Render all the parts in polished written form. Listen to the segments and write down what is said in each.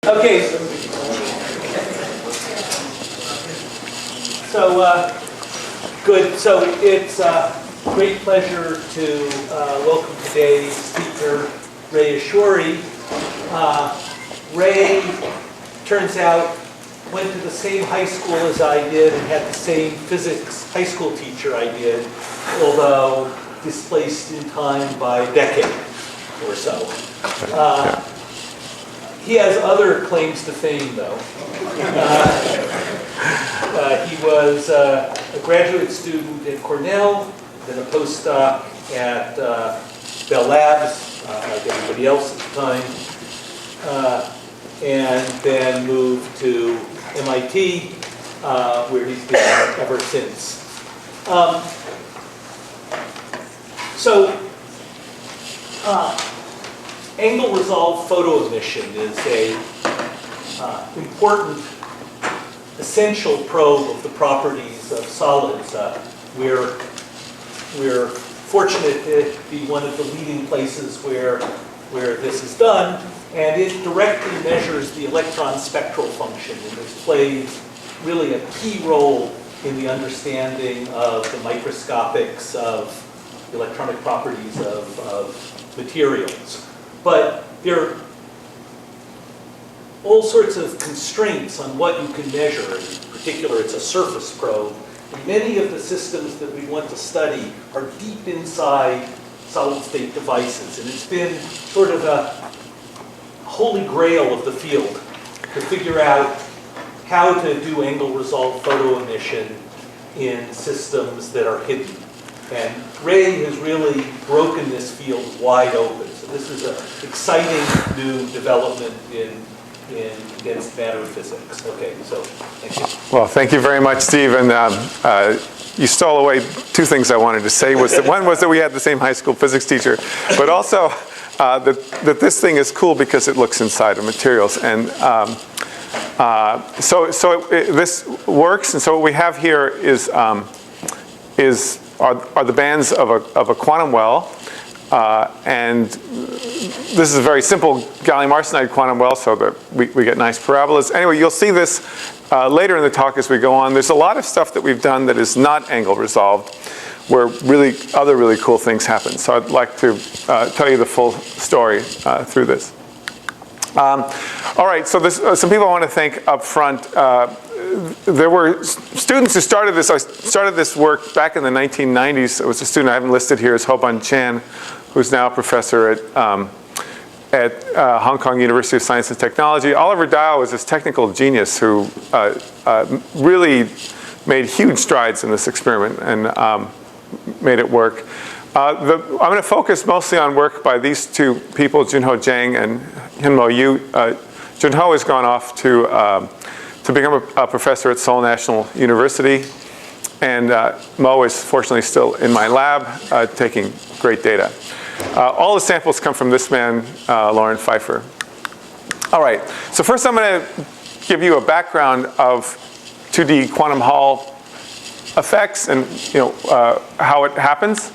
Okay. So, good. So it's a great pleasure to welcome today's speaker, Ray Ashoori. Ray, turns out, went to the same high school as I did and had the same physics high school teacher I did, although displaced in time by a decade or so. He has other claims to fame, though. He was a graduate student at Cornell, then a postdoc at Bell Labs, like everybody else at the time, and then moved to MIT, where he's been ever since. Angle resolved photo emission is a important, essential probe of the properties of solids. We're fortunate to be one of the leading places where this is done, and it directly measures the electron spectral function, and this plays really a key role in the understanding of the microscopics of the electronic properties of materials. But there are all sorts of constraints on what you can measure. In particular, it's a surface probe. And many of the systems that we want to study are deep inside solid-state devices. And it's been sort of a holy grail of the field to figure out how to do angle-resolved photo emission in systems that are hidden. And Ray has really broken this field wide open. So this is an exciting new development in condensed matter physics. Okay, so thank you. Well, thank you very much, Steve. And you stole away two things I wanted to say. One was that we had the same high school physics teacher, but also that this thing is cool because it looks inside of materials. And this works. And so what we have here is are the bands of a quantum well, and this is a very simple gallium arsenide quantum well, so that we get nice parabolas. Anyway, you'll see this later in the talk as we go on. There's a lot of stuff that we've done that is not angle resolved, where other really cool things happen. So I'd like to tell you the full story through this. All right, so some people I want to thank up front. There were students who started this. I started this work back in the 1990s. It was a student I haven't listed here, is Ho-Bun Chan, who's now a professor at Hong Kong University of Science and Technology. Oliver Dow is this technical genius who really made huge strides in this experiment and made it work. I'm going to focus mostly on work by these two people, Junho Zhang and Hyunmo Yu. Junho has gone off to become a professor at Seoul National University, and Mo is fortunately still in my lab taking great data. All the samples come from this man, Lauren Pfeiffer. All right, so first I'm going to give you a background of 2D quantum Hall effects and how it happens.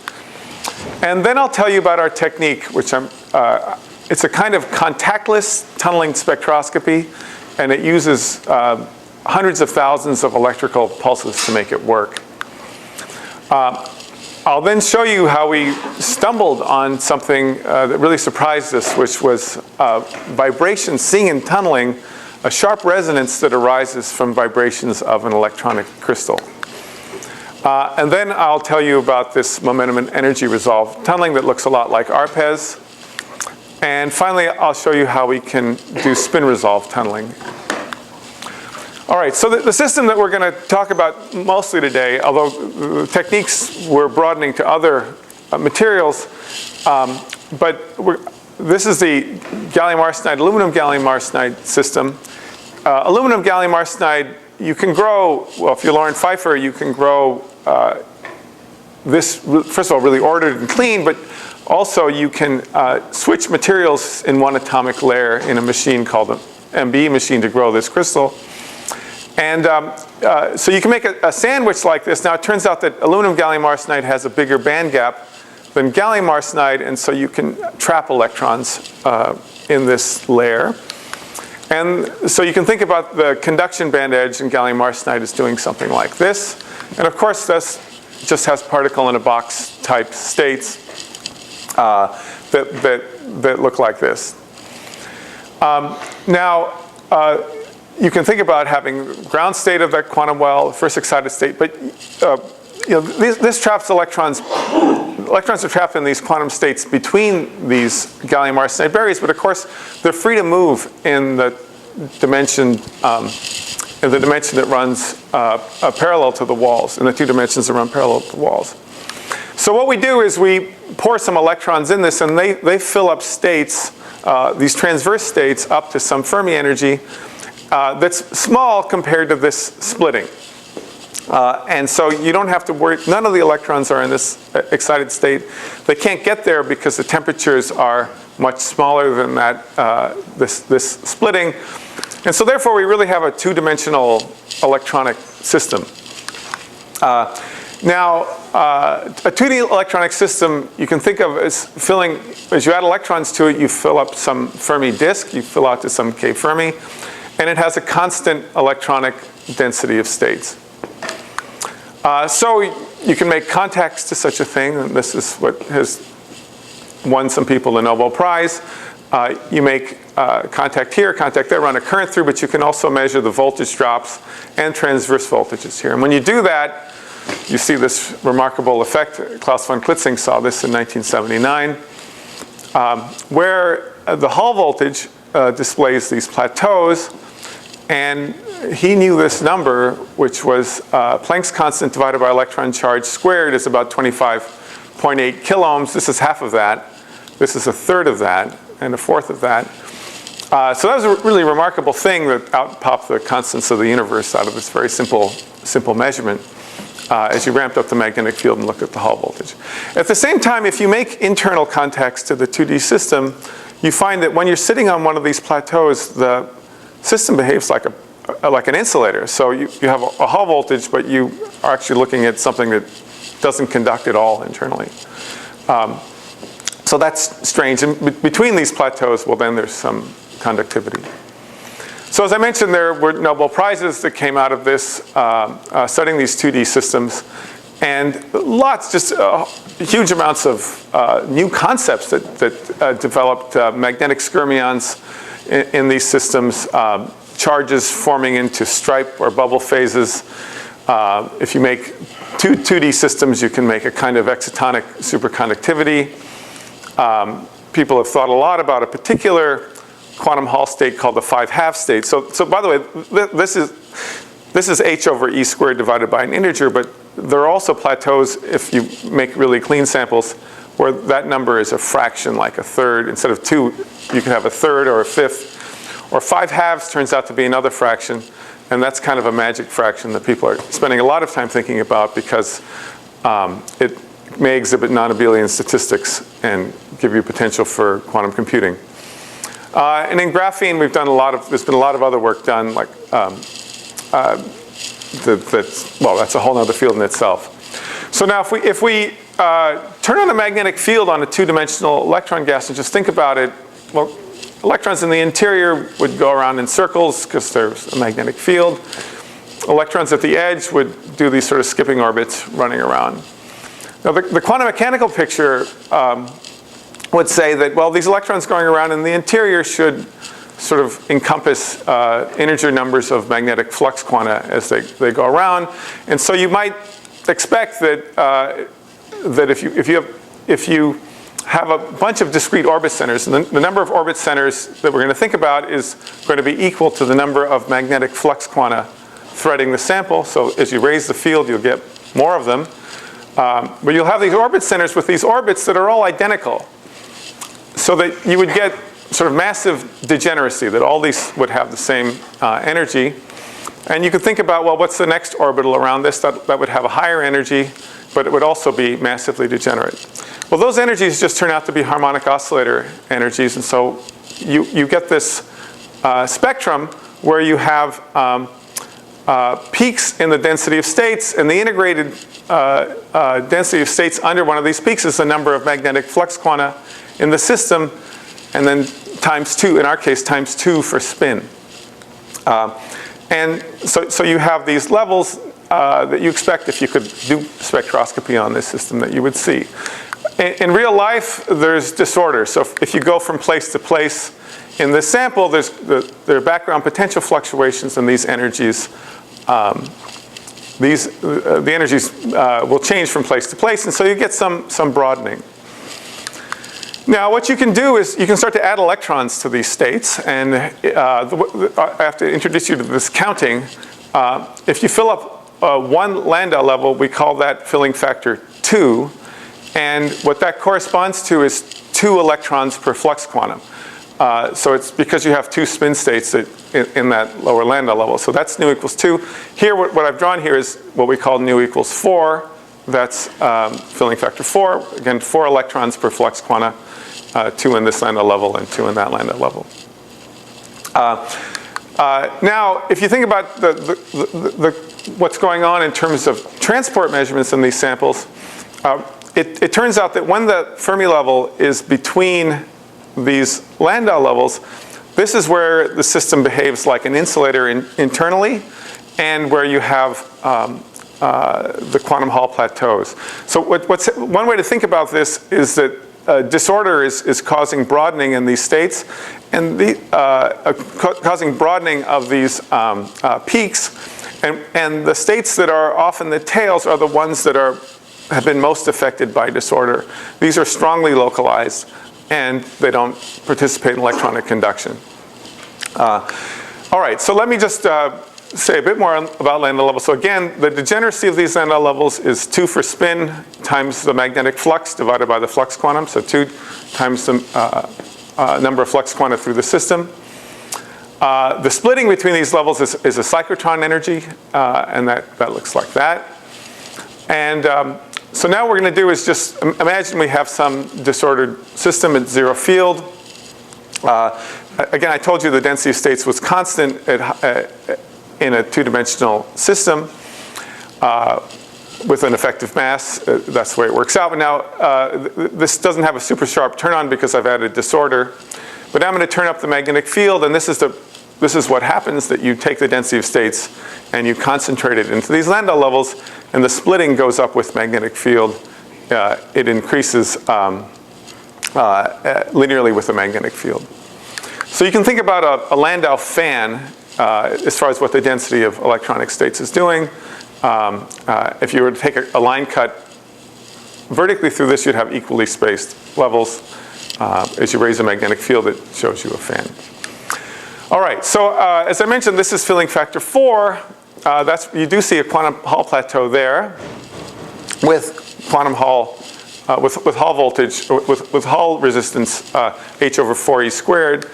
And then I'll tell you about our technique, which it's a kind of contactless tunneling spectroscopy, and it uses hundreds of thousands of electrical pulses to make it work. I'll then show you how we stumbled on something that really surprised us, which was vibrations seen in tunneling, a sharp resonance that arises from vibrations of an electronic crystal. And then I'll tell you about this momentum and energy resolved tunneling that looks a lot like ARPES. And finally, I'll show you how we can do spin resolved tunneling. All right, so the system that we're going to talk about mostly today, although the techniques we're broadening to other materials, but this is the gallium arsenide, aluminum gallium arsenide system. Aluminum gallium arsenide, you can grow, well, if you're Lauren Pfeiffer, you can grow this, first of all, really ordered and clean, but also you can switch materials in one atomic layer in a machine called an MB machine to grow this crystal. And so you can make a sandwich like this. Now it turns out that aluminum gallium arsenide has a bigger band gap than gallium arsenide, and so you can trap electrons in this layer. And so you can think about the conduction band edge in gallium arsenide as doing something like this. And of course, this just has particle in a box type states that look like this. Now, you can think about having ground state of that quantum well, first excited state, but this traps electrons. Electrons are trapped in these quantum states between these gallium arsenide barriers, but of course they're free to move in the dimension that runs parallel to the walls, in the two dimensions that run parallel to the walls. So what we do is we pour some electrons in this, and they fill up states, these transverse states, up to some Fermi energy that's small compared to this splitting. And so you don't have to worry, none of the electrons are in this excited state. They can't get there because the temperatures are much smaller than that, this splitting. And so therefore we really have a two-dimensional electronic system. Now, a 2D electronic system you can think of as filling, as you add electrons to it, you fill up some Fermi disk, you fill out to some K Fermi, and it has a constant electronic density of states. So you can make contacts to such a thing, and this is what has won some people the Nobel Prize. You make contact here, contact there, run a current through, but you can also measure the voltage drops and transverse voltages here. And when you do that, you see this remarkable effect. Klaus von Klitzing saw this in 1979, where the Hall voltage displays these plateaus, and he knew this number, which was Planck's constant divided by electron charge squared is about 25.8 kiloohms. This is half of that. This is a third of that, and a fourth of that. So that was a really remarkable thing that out popped the constants of the universe out of this very simple measurement as you ramped up the magnetic field and looked at the Hall voltage. At the same time, if you make internal contacts to the 2D system, you find that when you're sitting on one of these plateaus, the system behaves like an insulator. So you have a Hall voltage, but you are actually looking at something that doesn't conduct at all internally. So that's strange. And between these plateaus, well, then there's some conductivity. So as I mentioned, there were Nobel Prizes that came out of this, studying these 2D systems. And just huge amounts of new concepts that developed magnetic skyrmions in these systems, charges forming into stripe or bubble phases. If you make two 2D systems, you can make a kind of excitonic superconductivity. People have thought a lot about a particular quantum Hall state called the 5/2 state. So by the way, this is h over e squared divided by an integer, but there are also plateaus, if you make really clean samples, where that number is a fraction, like a third. Instead of 2, you can have a third or a fifth. Or 5/2 turns out to be another fraction, and that's kind of a magic fraction that people are spending a lot of time thinking about because it may exhibit non-abelian statistics and give you potential for quantum computing. And in graphene, there's been a lot of other work done, like that's a whole other field in itself. So now if we turn on a magnetic field on a two-dimensional electron gas and just think about it, well, electrons in the interior would go around in circles because there's a magnetic field. Electrons at the edge would do these sort of skipping orbits running around. Now the quantum mechanical picture would say that, well, these electrons going around in the interior should sort of encompass integer numbers of magnetic flux quanta as they go around. And so you might expect that if you have a bunch of discrete orbit centers, and the number of orbit centers that we're going to think about is going to be equal to the number of magnetic flux quanta threading the sample. So as you raise the field, you'll get more of them. But you'll have these orbit centers with these orbits that are all identical, so that you would get sort of massive degeneracy, that all these would have the same energy. And you could think about, well, what's the next orbital around this that would have a higher energy, but it would also be massively degenerate. Well, those energies just turn out to be harmonic oscillator energies, and so you get this spectrum where you have peaks in the density of states, and the integrated density of states under one of these peaks is the number of magnetic flux quanta in the system, and then times 2, in our case, times 2 for spin. And so you have these levels that you expect if you could do spectroscopy on this system that you would see. In real life, there's disorder. So if you go from place to place in this sample, there are background potential fluctuations in these energies. The energies will change from place to place, and so you get some broadening. Now, what you can do is you can start to add electrons to these states, and I have to introduce you to this counting. If you fill up one Landau level, we call that filling factor 2, and what that corresponds to is 2 electrons per flux quantum. So it's because you have 2 spin states in that lower Landau level. So that's nu equals 2. Here, what I've drawn here is what we call nu equals 4. That's filling factor 4. Again, 4 electrons per flux quanta, 2 in this Landau level and 2 in that Landau level. Now, if you think about what's going on in terms of transport measurements in these samples, it turns out that when the Fermi level is between these Landau levels, this is where the system behaves like an insulator internally, and where you have the quantum Hall plateaus. So one way to think about this is that disorder is causing broadening in these states, and causing broadening of these peaks, and the states that are often the tails are the ones that have been most affected by disorder. These are strongly localized, and they don't participate in electronic conduction. All right, so let me just say a bit more about Landau levels. So again, the degeneracy of these Landau levels is 2 for spin times the magnetic flux divided by the flux quantum, so 2 times the number of flux quanta through the system. The splitting between these levels is a cyclotron energy, and that looks like that. And so now what we're going to do is just imagine we have some disordered system at 0 field. Again, I told you the density of states was constant in a 2-dimensional system with an effective mass. That's the way it works out. But now this doesn't have a super sharp turn on because I've added disorder. But now I'm going to turn up the magnetic field, and this is what happens, that you take the density of states and you concentrate it into these Landau levels, and the splitting goes up with magnetic field. It increases linearly with the magnetic field. So you can think about a Landau fan as far as what the density of electronic states is doing. If you were to take a line cut vertically through this, you'd have equally spaced levels. As you raise a magnetic field, it shows you a fan. All right, so as I mentioned, this is filling factor 4. You do see a quantum Hall plateau there with quantum Hall, with Hall voltage, with Hall resistance h over 4e squared.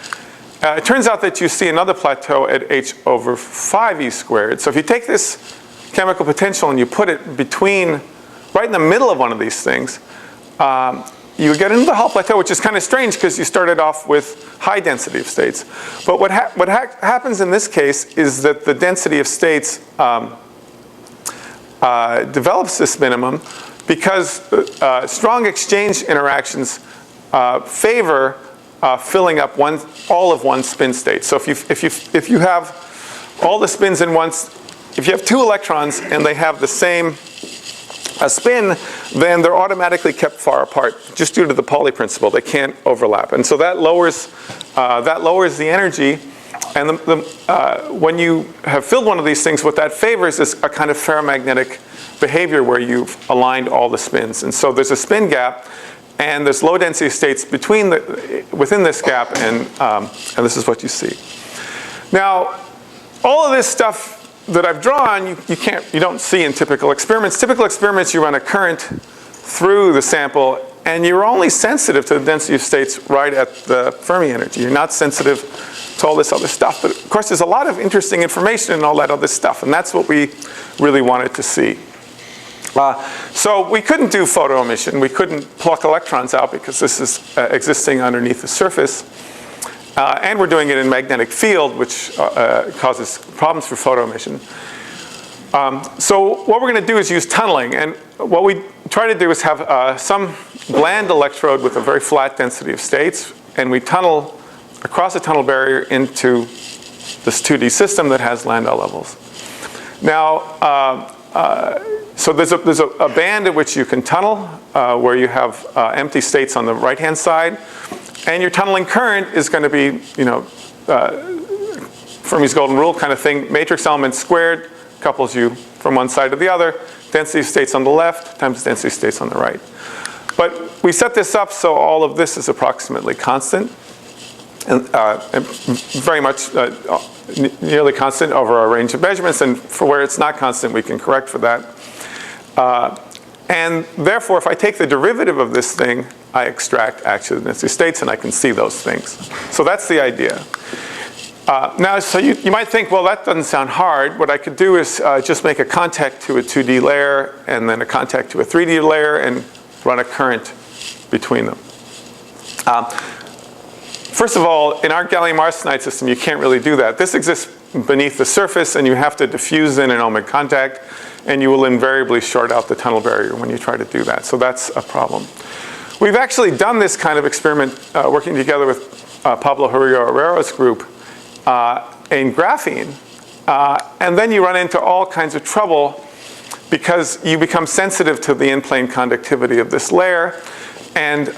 It turns out that you see another plateau at h over 5e squared. So if you take this chemical potential and you put it right in the middle of one of these things, you get into the Hall plateau, which is kind of strange because you started off with high density of states. But what happens in this case is that the density of states develops this minimum because strong exchange interactions favor filling up all of one spin state. So if you have all the spins in if you have 2 electrons and they have the same spin, then they're automatically kept far apart just due to the Pauli principle. They can't overlap, and so that lowers the energy. And when you have filled one of these things, what that favors is a kind of ferromagnetic behavior where you've aligned all the spins, and so there's a spin gap. And there's low density states within this gap, and this is what you see. Now, all of this stuff that I've drawn, you don't see in typical experiments. Typical experiments, you run a current through the sample, and you're only sensitive to the density of states right at the Fermi energy. You're not sensitive to all this other stuff. But of course, there's a lot of interesting information in all that other stuff, and that's what we really wanted to see. So we couldn't do photo emission. We couldn't pluck electrons out because this is existing underneath the surface. And we're doing it in magnetic field, which causes problems for photo emission. So what we're going to do is use tunneling. And what we try to do is have some bland electrode with a very flat density of states. And we tunnel across the tunnel barrier into this 2D system that has Landau levels. Now, so there's a band at which you can tunnel, where you have empty states on the right-hand side, and your tunneling current is going to be, Fermi's golden rule kind of thing, matrix element squared couples you from one side to the other, density of states on the left times density of states on the right. But we set this up so all of this is approximately constant, and very much nearly constant over our range of measurements, and for where it's not constant, we can correct for that. And therefore, if I take the derivative of this thing, I extract actually the density states, and I can see those things. So that's the idea. Now, so you might think, well, that doesn't sound hard. What I could do is just make a contact to a 2D layer, and then a contact to a 3D layer, and run a current between them. First of all, in our gallium arsenide system, you can't really do that. This exists beneath the surface, and you have to diffuse in an ohmic contact, and you will invariably short out the tunnel barrier when you try to do that. So that's a problem. We've actually done this kind of experiment working together with Pablo Herrera's group in graphene, and then you run into all kinds of trouble because you become sensitive to the in-plane conductivity of this layer, and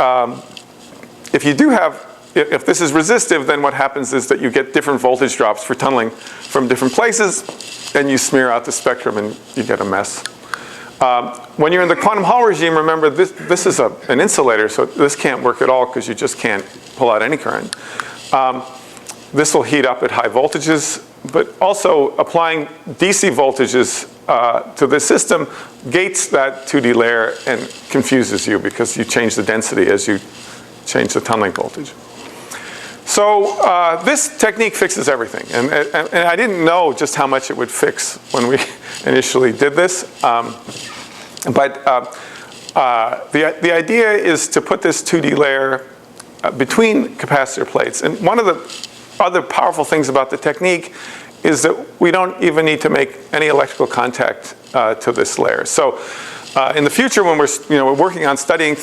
if you do have, if this is resistive, then what happens is that you get different voltage drops for tunneling from different places, and you smear out the spectrum and you get a mess. When you're in the quantum Hall regime, remember this is an insulator, so this can't work at all because you just can't pull out any current. This will heat up at high voltages, but also applying DC voltages to this system gates that 2D layer and confuses you because you change the density as you change the tunneling voltage. So this technique fixes everything, and I didn't know just how much it would fix when we initially did this, but the idea is to put this 2D layer between capacitor plates, and one of the other powerful things about the technique is that we don't even need to make any electrical contact to this layer. So in the future, when we're working on studying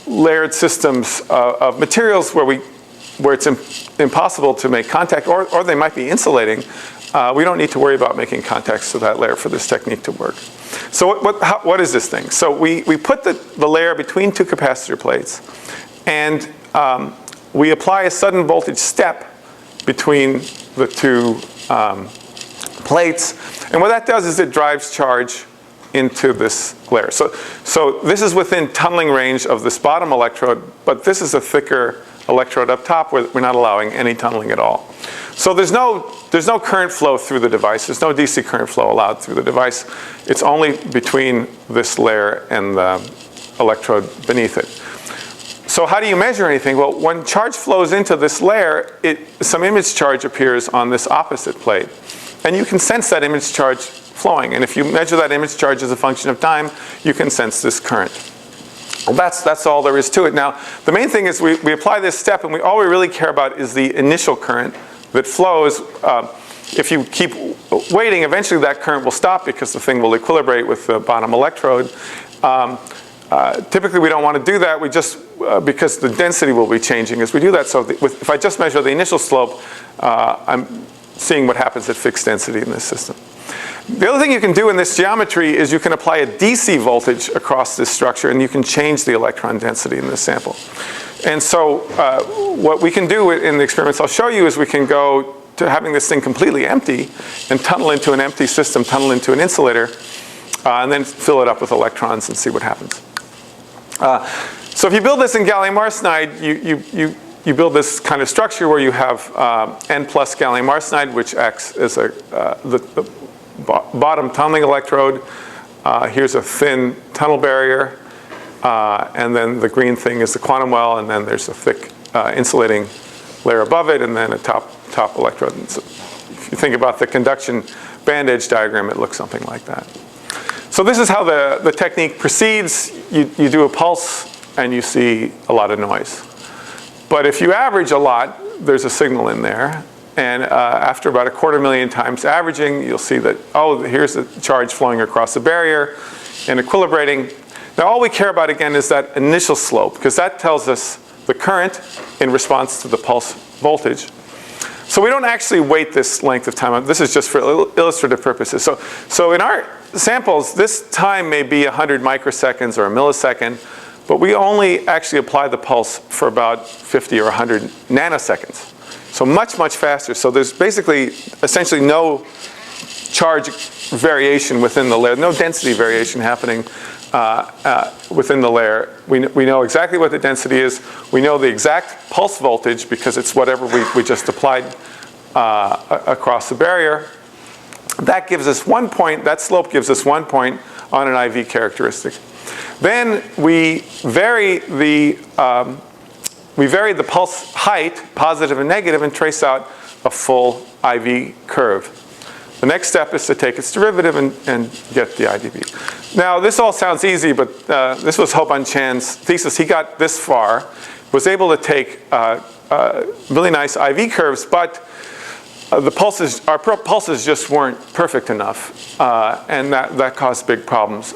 layered systems of materials where it's impossible to make contact, or they might be insulating, we don't need to worry about making contacts to that layer for this technique to work. So what is this thing? So we put the layer between two capacitor plates, and we apply a sudden voltage step between the two plates, and what that does is it drives charge into this layer. So this is within tunneling range of this bottom electrode, but this is a thicker electrode up top where we're not allowing any tunneling at all. So there's no current flow through the device. There's no DC current flow allowed through the device. It's only between this layer and the electrode beneath it. So how do you measure anything? Well, when charge flows into this layer, some image charge appears on this opposite plate. And you can sense that image charge flowing. And if you measure that image charge as a function of time, you can sense this current. Well, that's all there is to it. Now, the main thing is we apply this step, and all we really care about is the initial current that flows. If you keep waiting, eventually that current will stop because the thing will equilibrate with the bottom electrode. Typically, we don't want to do that. We just, because the density will be changing as we do that. So if I just measure the initial slope, I'm seeing what happens at fixed density in this system. The other thing you can do in this geometry is you can apply a DC voltage across this structure, and you can change the electron density in this sample. And so what we can do in the experiments I'll show you is we can go to having this thing completely empty and tunnel into an empty system, tunnel into an insulator, and then fill it up with electrons and see what happens. So if you build this in gallium arsenide, you build this kind of structure where you have N plus gallium arsenide, which acts as the bottom tunneling electrode. Here's a thin tunnel barrier, and then the green thing is the quantum well, and then there's a thick insulating layer above it, and then a top electrode. And so if you think about the conduction band edge diagram, it looks something like that. So this is how the technique proceeds. You do a pulse, and you see a lot of noise. But if you average a lot, there's a signal in there. And after about 250,000 times averaging, you'll see that, oh, here's the charge flowing across the barrier and equilibrating. Now, all we care about, again, is that initial slope, because that tells us the current in response to the pulse voltage. So we don't actually weight this length of time. This is just for illustrative purposes. So in our samples, this time may be 100 microseconds or a millisecond, but we only actually apply the pulse for about 50 or 100 nanoseconds. So much, much faster. So there's basically essentially no charge variation within the layer, no density variation happening within the layer. We know exactly what the density is. We know the exact pulse voltage because it's whatever we just applied across the barrier. That gives us 1 point, that slope gives us 1 point on an IV characteristic. Then we vary the pulse height, positive and negative, and trace out a full IV curve. The next step is to take its derivative and get the IDV. Now, this all sounds easy, but this was Ho Bun Chan's thesis. He got this far, was able to take really nice IV curves, but our pulses just weren't perfect enough, and that caused big problems.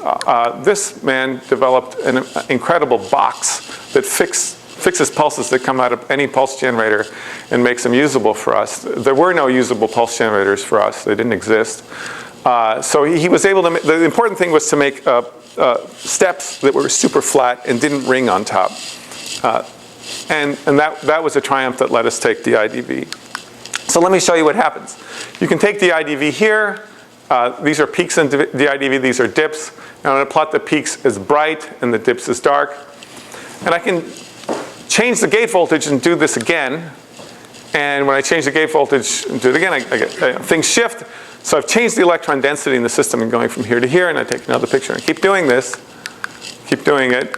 This man developed an incredible box that fixes pulses that come out of any pulse generator and makes them usable for us. There were no usable pulse generators for us. They didn't exist. So he was able to the important thing was to make steps that were super flat and didn't ring on top. And that was a triumph that let us take the IDV. So let me show you what happens. You can take the IDV here. These are peaks in the IDV. These are dips. And I'm going to plot the peaks as bright and the dips as dark. And I can change the gate voltage and do this again. And when I change the gate voltage and do it again, I get things shift. So I've changed the electron density in the system and going from here to here. And I take another picture and keep doing this. Keep doing it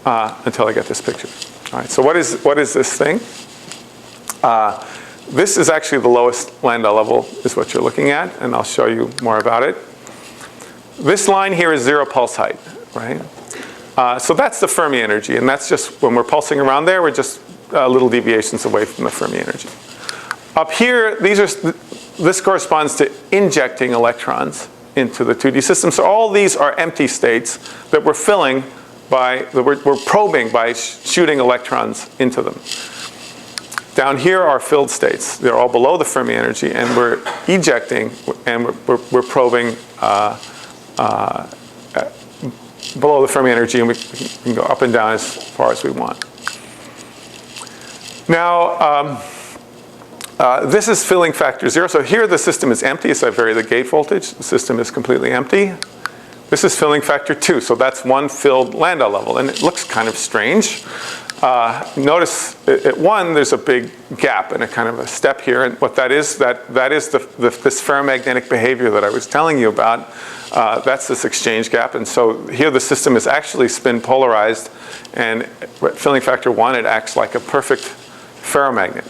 until I get this picture. All right. So what is this thing? This is actually the lowest Landau level is what you're looking at, and I'll show you more about it. This line here is 0 pulse height, right? So that's the Fermi energy, and that's just when we're pulsing around there, we're just little deviations away from the Fermi energy. Up here, this corresponds to injecting electrons into the 2D system. So all these are empty states that we're filling we're probing by shooting electrons into them. Down here are filled states. They're all below the Fermi energy, and we're ejecting, and we're probing below the Fermi energy, and we can go up and down as far as we want. Now, this is filling factor 0. So here the system is empty, so I vary the gate voltage. The system is completely empty. This is filling factor 2, so that's one filled Landau level, and it looks kind of strange. Notice at 1 there's a big gap and a kind of a step here, and what that is this ferromagnetic behavior that I was telling you about. That's this exchange gap, and so here the system is actually spin polarized, and at filling factor 1 it acts like a perfect ferromagnet.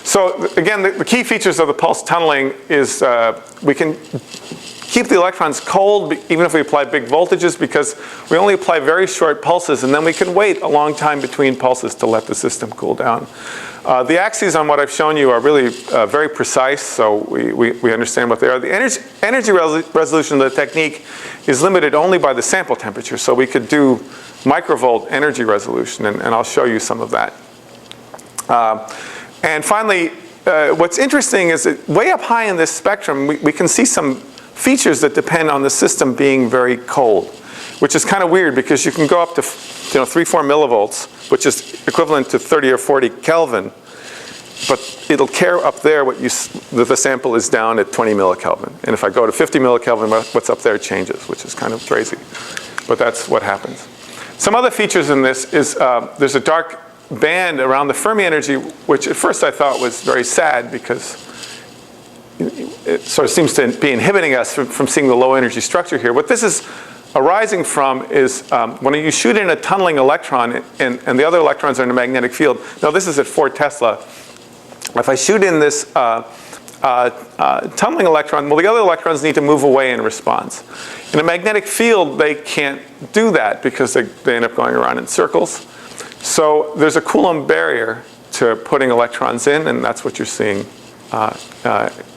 So again, the key features of the pulse tunneling is we can keep the electrons cold even if we apply big voltages, because we only apply very short pulses, and then we can wait a long time between pulses to let the system cool down. The axes on what I've shown you are really very precise, so we understand what they are. The energy resolution of the technique is limited only by the sample temperature, so we could do microvolt energy resolution, and I'll show you some of that. And finally, what's interesting is that way up high in this spectrum, we can see some features that depend on the system being very cold, which is kind of weird because you can go up to 3-4 millivolts, which is equivalent to 30 or 40 Kelvin, but it'll care up there that the sample is down at 20 millikelvin. And if I go to 50 millikelvin, what's up there changes, which is kind of crazy. But that's what happens. Some other features in this is there's a dark band around the Fermi energy, which at first I thought was very sad because it sort of seems to be inhibiting us from seeing the low energy structure here. What this is arising from is when you shoot in a tunneling electron and the other electrons are in a magnetic field. Now this is at 4 Tesla. If I shoot in this tunneling electron, well, the other electrons need to move away in response. In a magnetic field, they can't do that because they end up going around in circles. So there's a Coulomb barrier to putting electrons in, and that's what you're seeing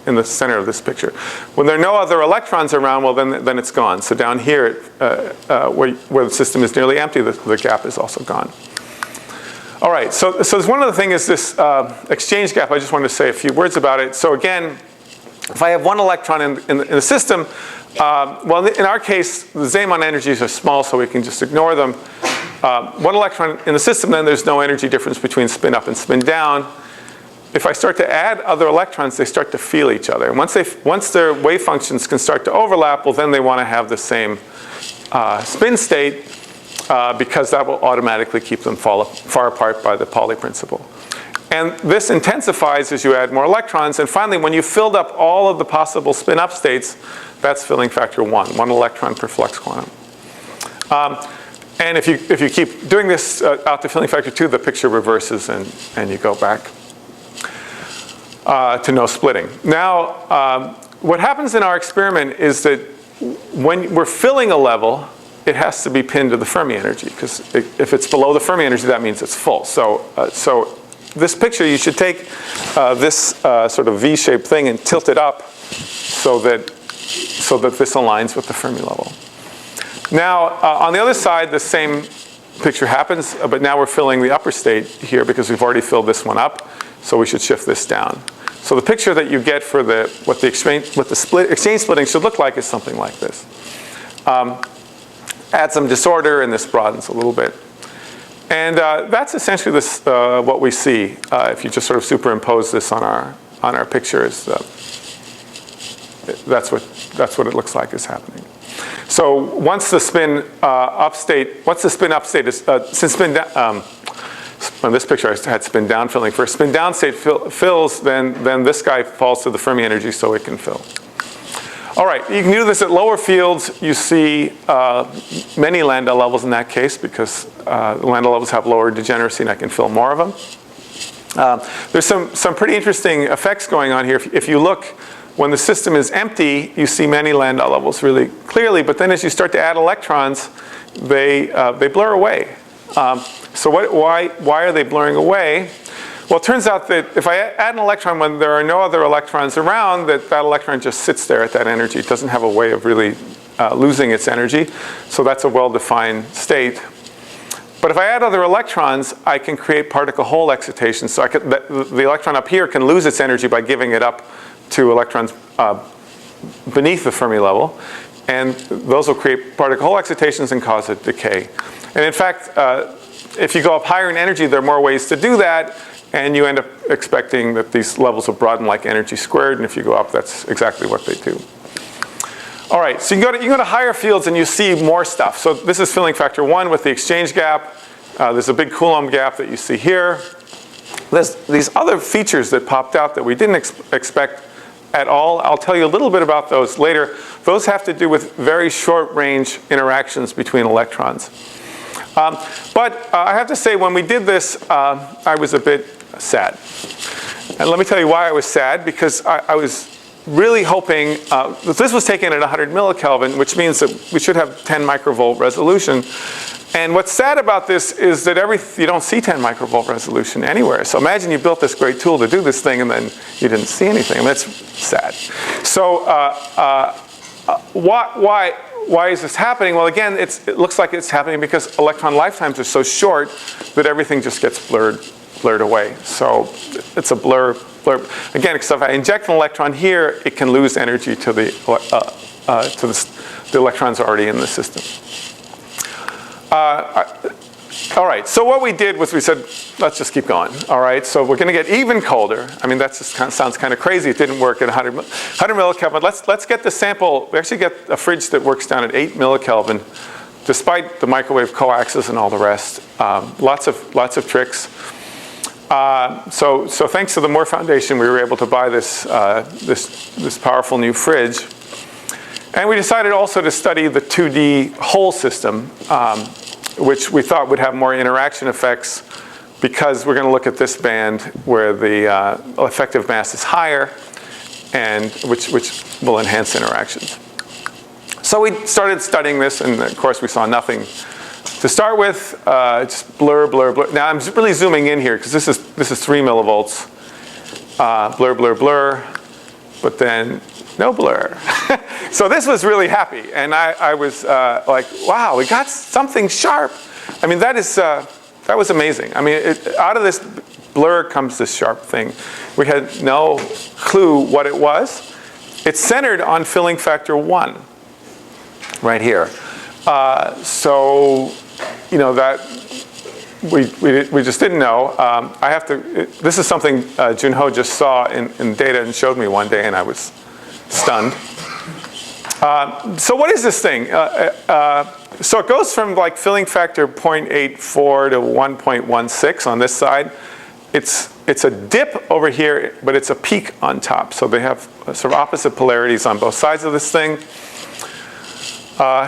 in the center of this picture. When there are no other electrons around, well, then it's gone. So down here, where the system is nearly empty, the gap is also gone. All right, so there's one other thing is this exchange gap. I just wanted to say a few words about it. So again, if I have one electron in the system, well, in our case, the Zeeman energies are small, so we can just ignore them. One electron in the system, then there's no energy difference between spin up and spin down. If I start to add other electrons, they start to feel each other. And once their wave functions can start to overlap, well, then they want to have the same spin state, because that will automatically keep them far apart by the Pauli principle. And this intensifies as you add more electrons. And finally, when you've filled up all of the possible spin-up states, that's filling factor 1 electron per flux quantum. And if you keep doing this out to filling factor 2, the picture reverses and you go back to no splitting. Now, what happens in our experiment is that when we're filling a level, it has to be pinned to the Fermi energy, because if it's below the Fermi energy, that means it's full. So this picture, you should take this sort of V-shaped thing and tilt it up so that this aligns with the Fermi level. Now, on the other side, the same picture happens, but now we're filling the upper state here because we've already filled this one up, so we should shift this down. So the picture that you get for what the exchange splitting should look like is something like this. Add some disorder, and this broadens a little bit. And that's essentially what we see if you just sort of superimpose this on our pictures. That's what it looks like is happening. So once the spin up state is since spin down. On this picture, I had spin down filling first. Spin down state fills, then this guy falls to the Fermi energy, so it can fill. All right, you can do this at lower fields. You see many Landau levels in that case, because the Landau levels have lower degeneracy, and I can fill more of them. There's some pretty interesting effects going on here. If you look, when the system is empty, you see many Landau levels really clearly, but then as you start to add electrons, they blur away. So why are they blurring away? Well, it turns out that if I add an electron when there are no other electrons around, that electron just sits there at that energy. It doesn't have a way of really losing its energy. So that's a well-defined state. But if I add other electrons, I can create particle-hole excitation. So the electron up here can lose its energy by giving it up to electrons beneath the Fermi level. And those will create particle-hole excitations and cause a decay. And in fact, if you go up higher in energy, there are more ways to do that. And you end up expecting that these levels will broaden like energy squared. And if you go up, that's exactly what they do. All right, so you go to higher fields and you see more stuff. So this is filling factor 1 with the exchange gap. There's a big Coulomb gap that you see here. There's these other features that popped out that we didn't expect at all. I'll tell you a little bit about those later. Those have to do with very short range interactions between electrons. But I have to say, when we did this, I was a bit sad. And let me tell you why I was sad, because I was really hoping, this was taken at 100 millikelvin, which means that we should have 10 microvolt resolution. And what's sad about this is that you don't see 10 microvolt resolution anywhere. So imagine you built this great tool to do this thing and then you didn't see anything. And that's sad. So why is this happening? Well, again, it looks like it's happening because electron lifetimes are so short that everything just gets blurred away. So it's a blur. Again, because if I inject an electron here, it can lose energy to the electrons already in the system. All right, so what we did was we said, let's just keep going. All right, so we're going to get even colder. I mean, that just sounds kind of crazy. It didn't work at 100 millikelvin. Let's get the sample. We actually get a fridge that works down at 8 millikelvin, despite the microwave coaxes and all the rest. Lots of tricks. So thanks to the Moore Foundation, we were able to buy this powerful new fridge. And we decided also to study the 2D hole system, which we thought would have more interaction effects, because we're going to look at this band where the effective mass is higher, and which will enhance interactions. So we started studying this, and of course we saw nothing to start with. Just blur, blur, blur. Now I'm really zooming in here because this is 3 millivolts. Blur, blur, blur, but then no blur. So this was really happy, and I was like, wow, we got something sharp. I mean, that is That was amazing. I mean, out of this blur comes this sharp thing. We had no clue what it was. It's centered on filling factor 1 right here. So, you know, that we just didn't know. I have to, this is something Junho just saw in data and showed me one day, and I was stunned. So what is this thing? So it goes from like filling factor 0.84 to 1.16 on this side. It's a dip over here, but it's a peak on top. So they have sort of opposite polarities on both sides of this thing.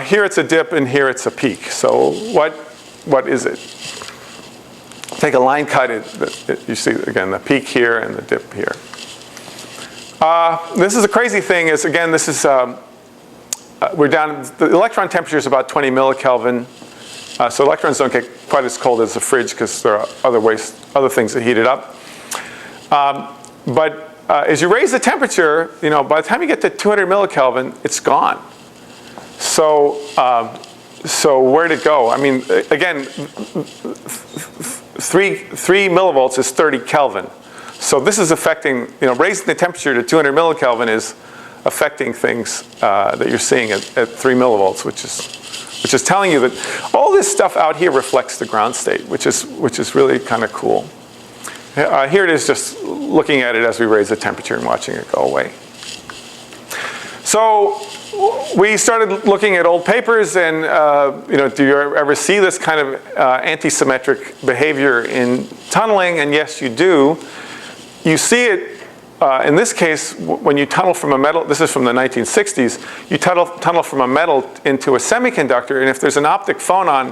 Here it's a dip, and here it's a peak. So what is it? Take a line cut. You see again the peak here and the dip here. This is a crazy thing. Is again this is we're down. The electron temperature is about 20 millikelvin. So electrons don't get quite as cold as a fridge because there are other things that heat it up. But as you raise the temperature, you know, by the time you get to 200 millikelvin, it's gone. So so where'd it go? I mean, again, 3 millivolts is 30 Kelvin. So this is affecting, you know, raising the temperature to 200 millikelvin is affecting things that you're seeing at 3 millivolts, which is telling you that all this stuff out here reflects the ground state, which is really kind of cool. Here it is, just looking at it as we raise the temperature and watching it go away. So we started looking at old papers, and you know, do you ever see this kind of anti-symmetric behavior in tunneling? And yes, you do. You see it in this case when you tunnel from a metal. This is from the 1960s. You tunnel from a metal into a semiconductor, and if there's an optic phonon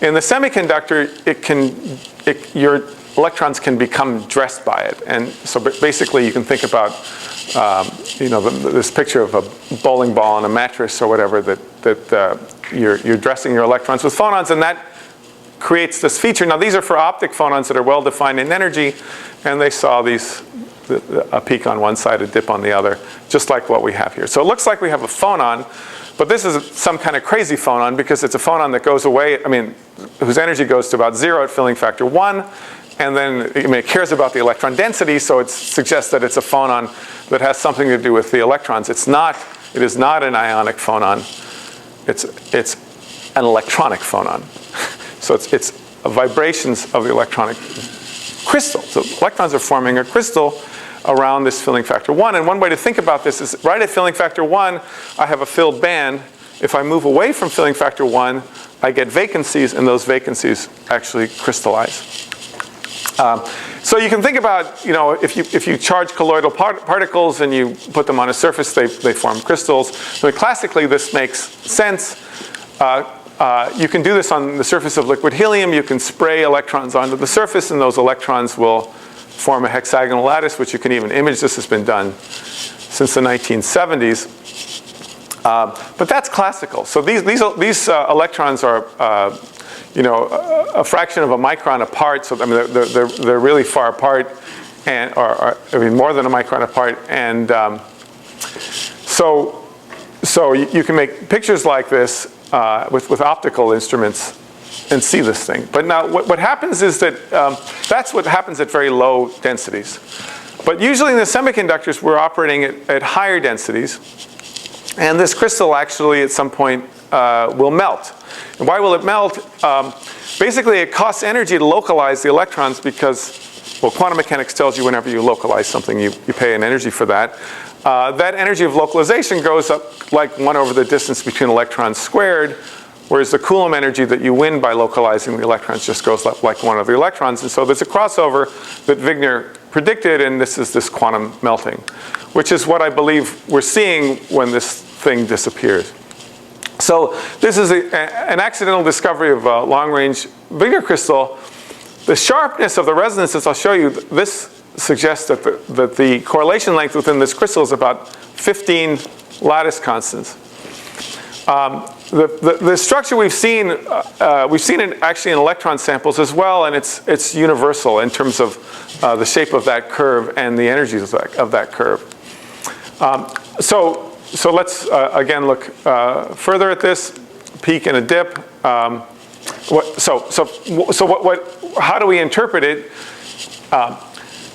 in the semiconductor, your electrons can become dressed by it. And so basically, you can think about you know, this picture of a bowling ball on a mattress or whatever, that you're dressing your electrons with phonons, and that creates this feature. Now these are for optic phonons that are well defined in energy, and they saw a peak on one side, a dip on the other, just like what we have here. So it looks like we have a phonon, but this is some kind of crazy phonon because it's a phonon that goes away, I mean, whose energy goes to about 0 at filling factor 1, and then it cares about the electron density, so it suggests that it's a phonon that has something to do with the electrons. It is not an ionic phonon. It's an electronic phonon. So it's vibrations of the electronic crystal. So electrons are forming a crystal around this filling factor 1. And one way to think about this is right at filling factor 1, I have a filled band. If I move away from filling factor 1, I get vacancies, and those vacancies actually crystallize. So you can think about, you know, if you charge colloidal particles and you put them on a surface, they form crystals. So classically, this makes sense. You can do this on the surface of liquid helium. You can spray electrons onto the surface, and those electrons will form a hexagonal lattice, which you can even image. This has been done since the 1970s. But that's classical. So these electrons are you know, a fraction of a micron apart. So I mean, they're really far apart, and I mean more than a micron apart. And so you can make pictures like this with optical instruments and see this thing. But now what happens is that that's what happens at very low densities. But usually in the semiconductors, we're operating at higher densities, and this crystal actually at some point will melt. And why will it melt? Basically, it costs energy to localize the electrons because, well, quantum mechanics tells you whenever you localize something, you pay an energy for that. That energy of localization goes up like 1 over the distance between electrons squared, whereas the Coulomb energy that you win by localizing the electrons just goes up like 1 over the electrons. And so there's a crossover that Wigner predicted, and this is this quantum melting, which is what I believe we're seeing when this thing disappears. So this is an accidental discovery of a long-range Wigner crystal. The sharpness of the resonances, I'll show you, this suggests that the correlation length within this crystal is about 15 lattice constants. The structure we've seen it actually in electron samples as well, and it's universal in terms of the shape of that curve and the energies of that curve. So let's again look further at this peak and a dip. how do we interpret it?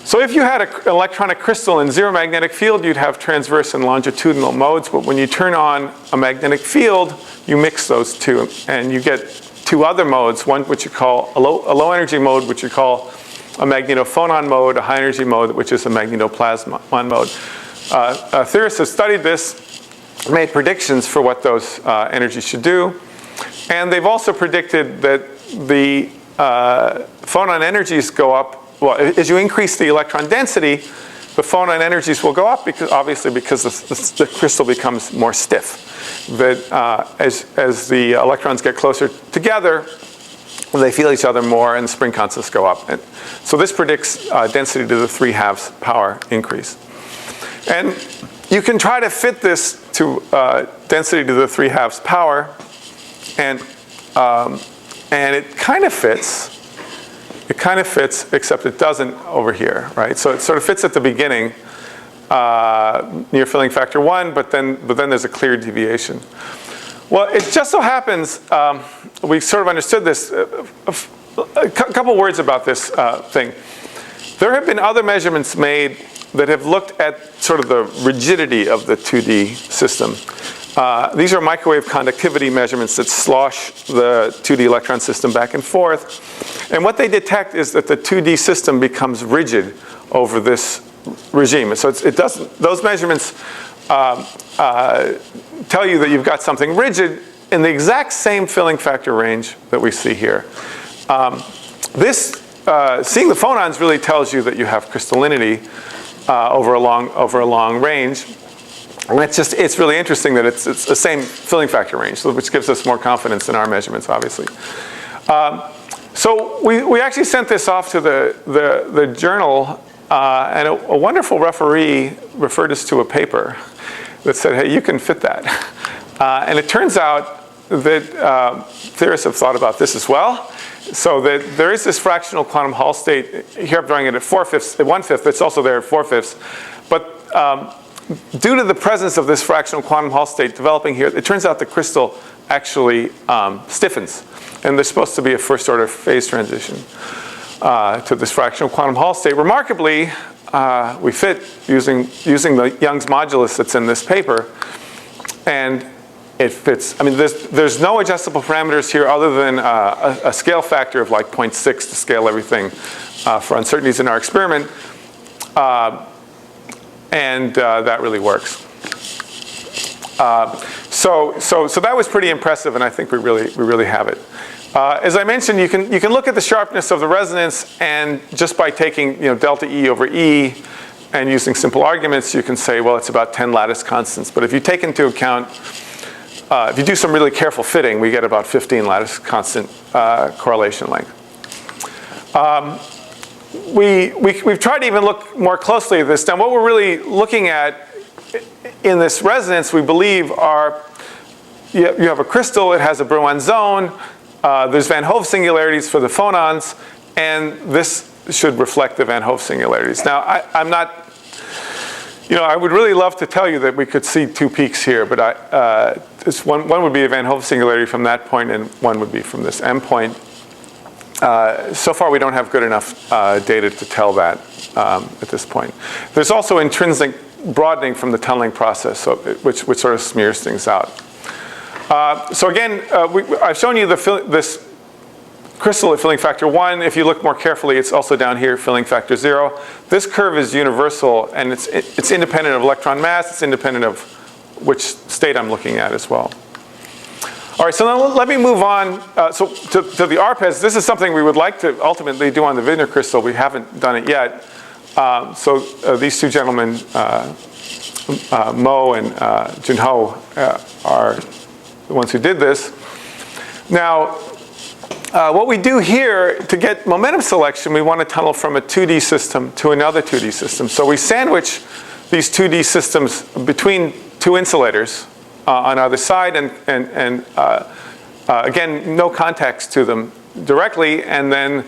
So if you had an electronic crystal in zero magnetic field, you'd have transverse and longitudinal modes. But when you turn on a magnetic field, you mix those two, and you get two other modes, one which you call a low energy mode, which you call a magnetophonon mode, a high energy mode, which is a magnetoplasmon mode. Theorists have studied this, made predictions for what those energies should do. And they've also predicted that the phonon energies go up. Well, as you increase the electron density, the phonon energies will go up because the crystal becomes more stiff. That as the electrons get closer together, they feel each other more, and spin constants go up. And so this predicts density to the 3/2 power increase. And you can try to fit this to density to the 3/2 power, and it kind of fits. It kind of fits, except it doesn't over here, right? So it sort of fits at the beginning near filling factor 1, but then there's a clear deviation. Well, it just so happens we sort of understood this. A couple words about this thing. There have been other measurements made that have looked at sort of the rigidity of the 2D system. These are microwave conductivity measurements that slosh the 2D electron system back and forth. And what they detect is that the 2D system becomes rigid over this regime. So it doesn't, those measurements tell you that you've got something rigid in the exact same filling factor range that we see here. Seeing the phonons really tells you that you have crystallinity over a long range. And it's really interesting that it's the same filling factor range, which gives us more confidence in our measurements, obviously. So we actually sent this off to the journal, and a wonderful referee referred us to a paper that said, hey, you can fit that. And it turns out that theorists have thought about this as well. So that there is this fractional quantum Hall state. Here I'm drawing it at 4/5, at 1/5. It's also there at 4/5. But due to the presence of this fractional quantum Hall state developing here, it turns out the crystal actually stiffens. And there's supposed to be a first order phase transition to this fractional quantum Hall state. Remarkably, we fit using the Young's modulus that's in this paper. And it fits. I mean, there's no adjustable parameters here other than a scale factor of like 0.6 to scale everything for uncertainties in our experiment. And that really works. So that was pretty impressive, and I think we really have it. As I mentioned, you can look at the sharpness of the resonance, and just by taking delta E over E and using simple arguments, you can say, well, it's about 10 lattice constants. But if you take into account, if you do some really careful fitting, we get about 15 lattice constant correlation length. We've tried to even look more closely at this. Now, what we're really looking at in this resonance, we believe, are you have a crystal, it has a Brouwen zone, there's Van Hove singularities for the phonons, and this should reflect the Van Hove singularities. Now, I'm not, I would really love to tell you that we could see two peaks here, but one would be a Van Hove singularity from that point, and one would be from this M point. So far, we don't have good enough data to tell that at this point. There's also intrinsic broadening from the tunneling process, which sort of smears things out. So again, I've shown you this crystal at filling factor 1. If you look more carefully, it's also down here, filling factor 0. This curve is universal, and it's independent of electron mass. It's independent of which state I'm looking at as well. All right, so now let me move on to the ARPES. This is something we would like to ultimately do on the Wigner crystal. We haven't done it yet. These two gentlemen, Mo and Junho, are the ones who did this. Now, what we do here, to get momentum selection, we want to tunnel from a 2D system to another 2D system. So we sandwich these 2D systems between two insulators on either side, and again, no contacts to them directly, and then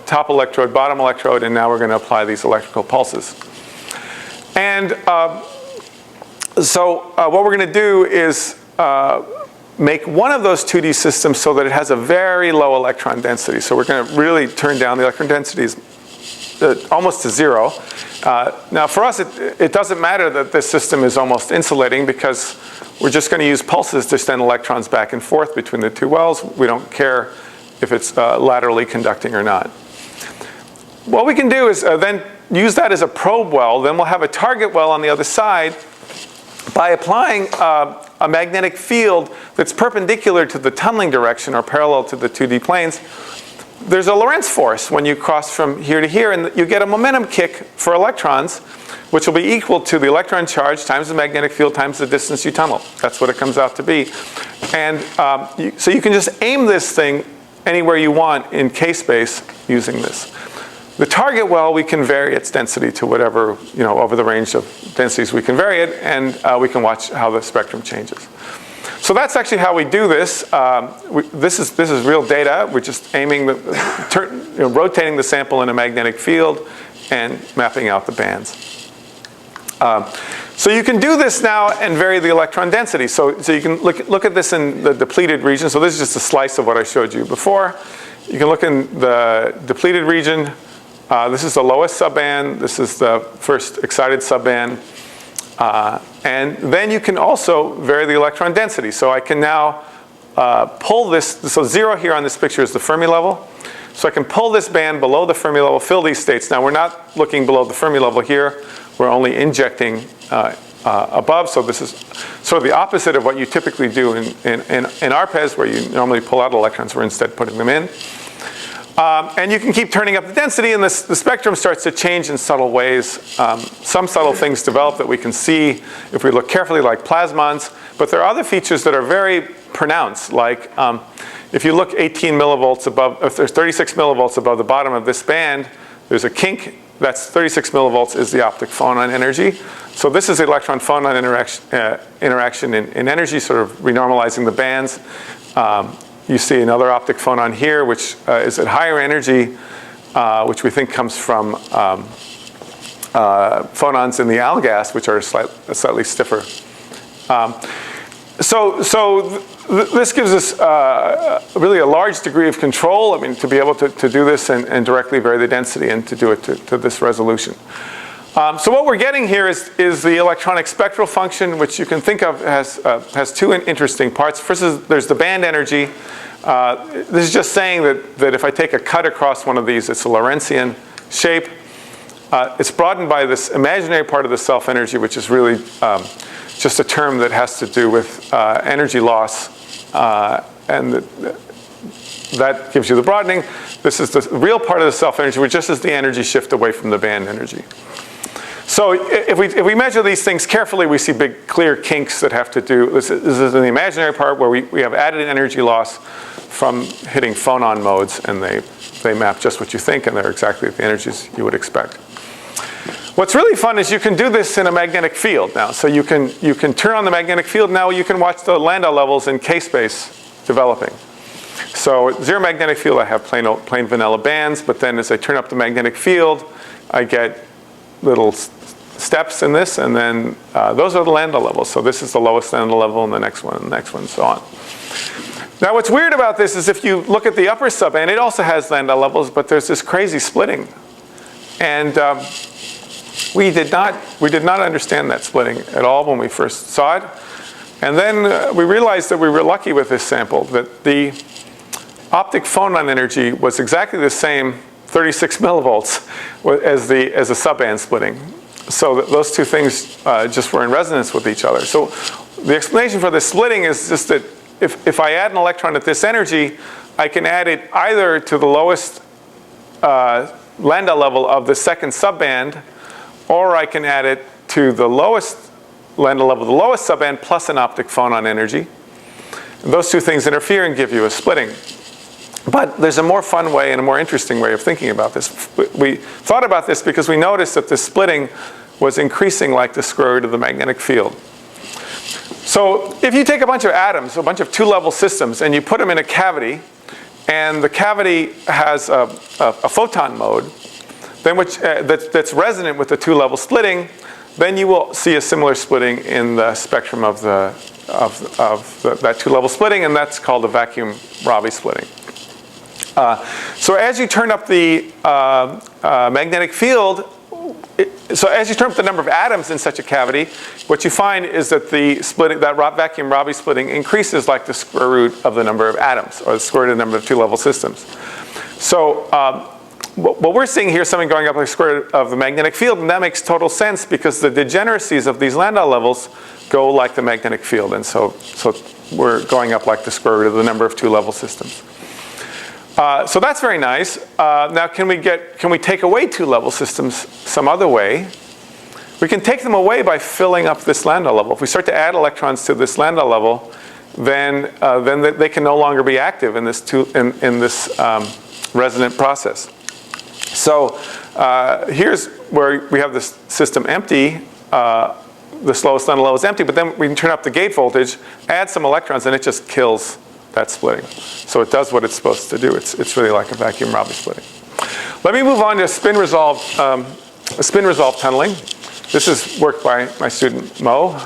top electrode, bottom electrode, and now we're going to apply these electrical pulses. And what we're going to do is make one of those 2D systems so that it has a very low electron density. So we're going to really turn down the electron densities almost to 0. Now for us, it doesn't matter that this system is almost insulating because we're just going to use pulses to send electrons back and forth between the two wells. We don't care if it's laterally conducting or not. What we can do is then use that as a probe well. Then we'll have a target well on the other side by applying a magnetic field that's perpendicular to the tunneling direction or parallel to the 2D planes. There's a Lorentz force when you cross from here to here, and you get a momentum kick for electrons, which will be equal to the electron charge times the magnetic field times the distance you tunnel. That's what it comes out to be. And so you can just aim this thing anywhere you want in K-space using this. The target well, we can vary its density to whatever, over the range of densities we can vary it, and we can watch how the spectrum changes. So that's actually how we do this. This is real data. We're just aiming, rotating the sample in a magnetic field and mapping out the bands. So you can do this now and vary the electron density. So you can look at this in the depleted region. So this is just a slice of what I showed you before. You can look in the depleted region. This is the lowest subband. This is the first excited subband. And then you can also vary the electron density. So I can now pull this. So 0 here on this picture is the Fermi level. So I can pull this band below the Fermi level, fill these states. Now we're not looking below the Fermi level here. We're only injecting above. So this is sort of the opposite of what you typically do in ARPES, where you normally pull out electrons. We're instead putting them in. And you can keep turning up the density, and the spectrum starts to change in subtle ways. Some subtle things develop that we can see if we look carefully, like plasmons. But there are other features that are very pronounced, like if you look 18 millivolts above, if there's 36 millivolts above the bottom of this band, there's a kink. That's 36 millivolts is the optic phonon energy. So this is the electron phonon interaction in energy, sort of renormalizing the bands. You see another optic phonon here, which is at higher energy, which we think comes from phonons in the algas, which are slightly stiffer. This gives us really a large degree of control. I mean, to be able to do this and directly vary the density and to do it to this resolution. So what we're getting here is the electronic spectral function, which you can think of has two interesting parts. First, there's the band energy. This is just saying that if I take a cut across one of these, it's a Lorentzian shape. It's broadened by this imaginary part of the self-energy, which is really just a term that has to do with energy loss, and that gives you the broadening. This is the real part of the self-energy, which just is the energy shift away from the band energy. So if we measure these things carefully, we see big clear kinks that have to do, this is in the imaginary part where we have added energy loss from hitting phonon modes, and they map just what you think, and they're exactly the energies you would expect. What's really fun is you can do this in a magnetic field now. So you can turn on the magnetic field. Now you can watch the Landau levels in K-space developing. So zero magnetic field, I have plain vanilla bands, but then as I turn up the magnetic field, I get little steps in this, and then those are the Landau levels. So this is the lowest Landau level, and the next one, and the next one, and so on. Now what's weird about this is if you look at the upper subband, it also has Landau levels, but there's this crazy splitting. And we did not understand that splitting at all when we first saw it. And then we realized that we were lucky with this sample, that the optic phonon energy was exactly the same 36 millivolts as the subband splitting. So those two things just were in resonance with each other. So the explanation for the splitting is just that if I add an electron at this energy, I can add it either to the lowest Landau level of the second subband, or I can add it to the lowest Landau level, the lowest subband, plus an optic phonon energy. And those two things interfere and give you a splitting. But there's a more fun way and a more interesting way of thinking about this. We thought about this because we noticed that the splitting was increasing like the square root of the magnetic field. So if you take a bunch of atoms, a bunch of two-level systems, and you put them in a cavity, and the cavity has a photon mode, then that's resonant with the two-level splitting, then you will see a similar splitting in the spectrum of the that two-level splitting, and that's called a vacuum Rabi splitting. So as you turn up the magnetic field, so as you turn up the number of atoms in such a cavity, what you find is that that vacuum Rabi splitting increases like the square root of the number of atoms, or the square root of the number of two-level systems. So what we're seeing here is something going up like the square root of the magnetic field, and that makes total sense because the degeneracies of these Landau levels go like the magnetic field, and so we're going up like the square root of the number of two-level systems. So that's very nice. Now can we take away two-level systems some other way? We can take them away by filling up this Landau level. If we start to add electrons to this Landau level, then they can no longer be active in this resonant process. So here's where we have this system empty. The slowest Landau level is empty, but then we can turn up the gate voltage, add some electrons, and it just kills that splitting. So it does what it's supposed to do. It's really like a vacuum Rabi splitting. Let me move on to spin-resolved tunneling. This is work by my student Mo.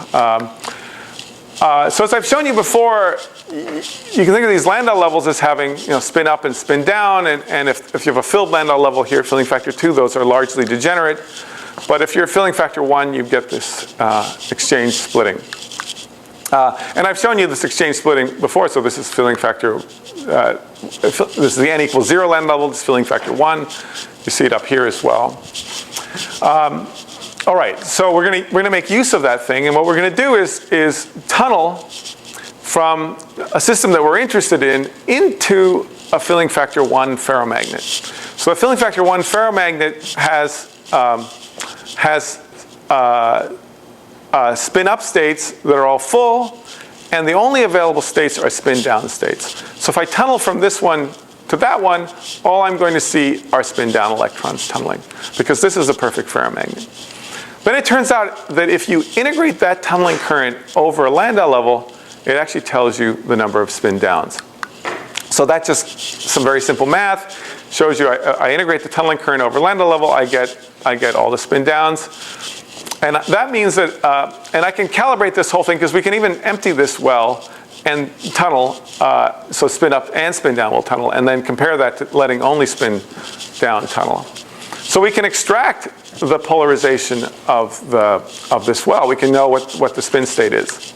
So as I've shown you before, you can think of these Landau levels as having spin up and spin down, and if you have a filled Landau level here, filling factor 2, those are largely degenerate. But if you're filling factor 1, you get this exchange splitting. And I've shown you this exchange splitting before, so this is filling factor, this is the n equals 0 Landau level, this is filling factor 1. You see it up here as well. All right, so we're gonna make use of that thing, and what we're gonna do is tunnel from a system that we're interested in into a filling factor 1 ferromagnet. So a filling factor 1 ferromagnet has spin-up states that are all full, and the only available states are spin-down states. So if I tunnel from this one to that one, all I'm going to see are spin-down electrons tunneling, because this is a perfect ferromagnet. Then it turns out that if you integrate that tunneling current over a Landau level, it actually tells you the number of spin-downs. So that's just some very simple math. Shows you I integrate the tunneling current over Landau level, I get all the spin-downs. And that means that, and I can calibrate this whole thing because we can even empty this well and tunnel, so spin up and spin down will tunnel, and then compare that to letting only spin down tunnel. So we can extract the polarization of this well. We can know what the spin state is.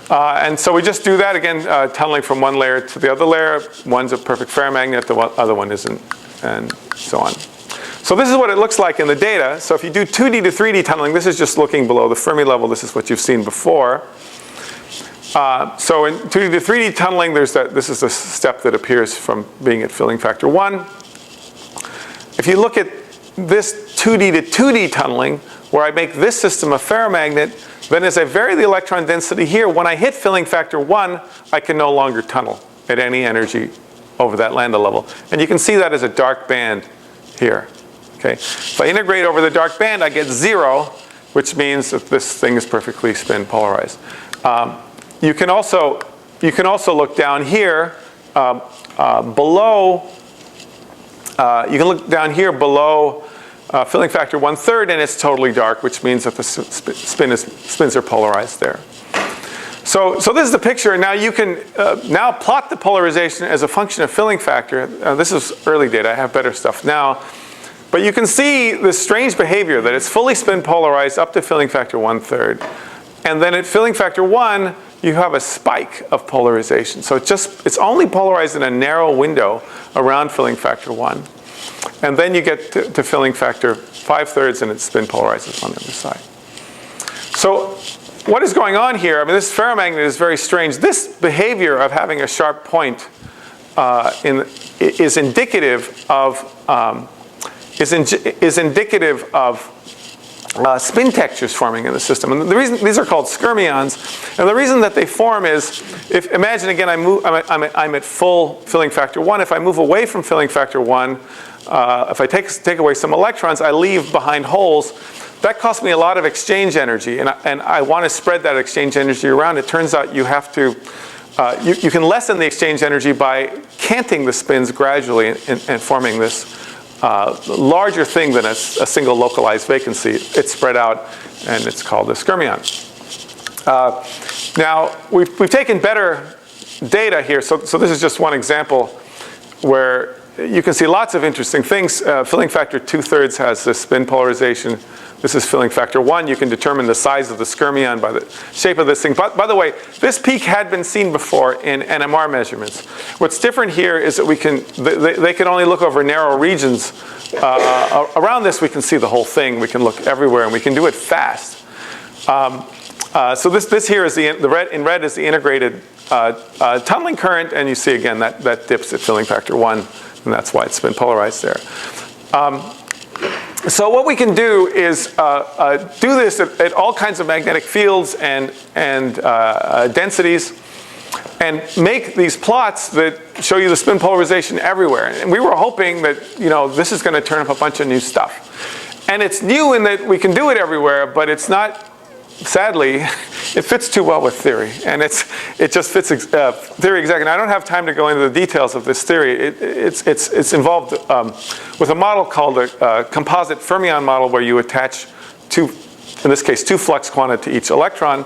And so we just do that again, tunneling from one layer to the other layer. One's a perfect ferromagnet, the other one isn't, and so on. So this is what it looks like in the data. So if you do 2D to 3D tunneling, this is just looking below the Fermi level. This is what you've seen before. So in 2D to 3D tunneling, this is the step that appears from being at filling factor 1. If you look at this 2D to 2D tunneling, where I make this system a ferromagnet, then as I vary the electron density here, when I hit filling factor 1, I can no longer tunnel at any energy over that Landau level. And you can see that as a dark band here. Okay. If I integrate over the dark band, I get 0, which means that this thing is perfectly spin polarized. You can also look down here below. You can look down here below filling factor 1/3, and it's totally dark, which means that the spins are polarized there. So this is the picture. Now you can now plot the polarization as a function of filling factor. This is early data. I have better stuff now. But you can see this strange behavior that it's fully spin polarized up to filling factor 1/3. And then at filling factor 1, you have a spike of polarization. So it's only polarized in a narrow window around filling factor 1. And then you get to filling factor 5/3, and it's spin polarizes on the other side. So what is going on here? I mean, this ferromagnet is very strange. This behavior of having a sharp point is indicative of spin textures forming in the system. And the reason these are called skyrmions, and the reason that they form is, imagine again I'm at full filling factor 1. If I move away from filling factor 1, if I take away some electrons, I leave behind holes. That costs me a lot of exchange energy, and I want to spread that exchange energy around. It turns out you have to, you can lessen the exchange energy by canting the spins gradually and forming this larger thing than a single localized vacancy. It's spread out, and it's called a skyrmion. Now, we've taken better data here. So this is just one example where you can see lots of interesting things. Filling factor 2/3 has this spin polarization. This is filling factor 1. You can determine the size of the skyrmion by the shape of this thing. But by the way, this peak had been seen before in NMR measurements. What's different here is that they can only look over narrow regions. Around this, we can see the whole thing. We can look everywhere, and we can do it fast. So this here is in red is the integrated tunneling current, and you see again that dips at filling factor 1, and that's why it's spin polarized there. So what we can do is do this at all kinds of magnetic fields and densities, and make these plots that show you the spin polarization everywhere. And we were hoping that this is going to turn up a bunch of new stuff. And it's new in that we can do it everywhere, but it's not. Sadly, it fits too well with theory, and it just fits theory exactly. And I don't have time to go into the details of this theory. It's involved with a model called a composite fermion model, where you attach in this case, two flux quanta to each electron.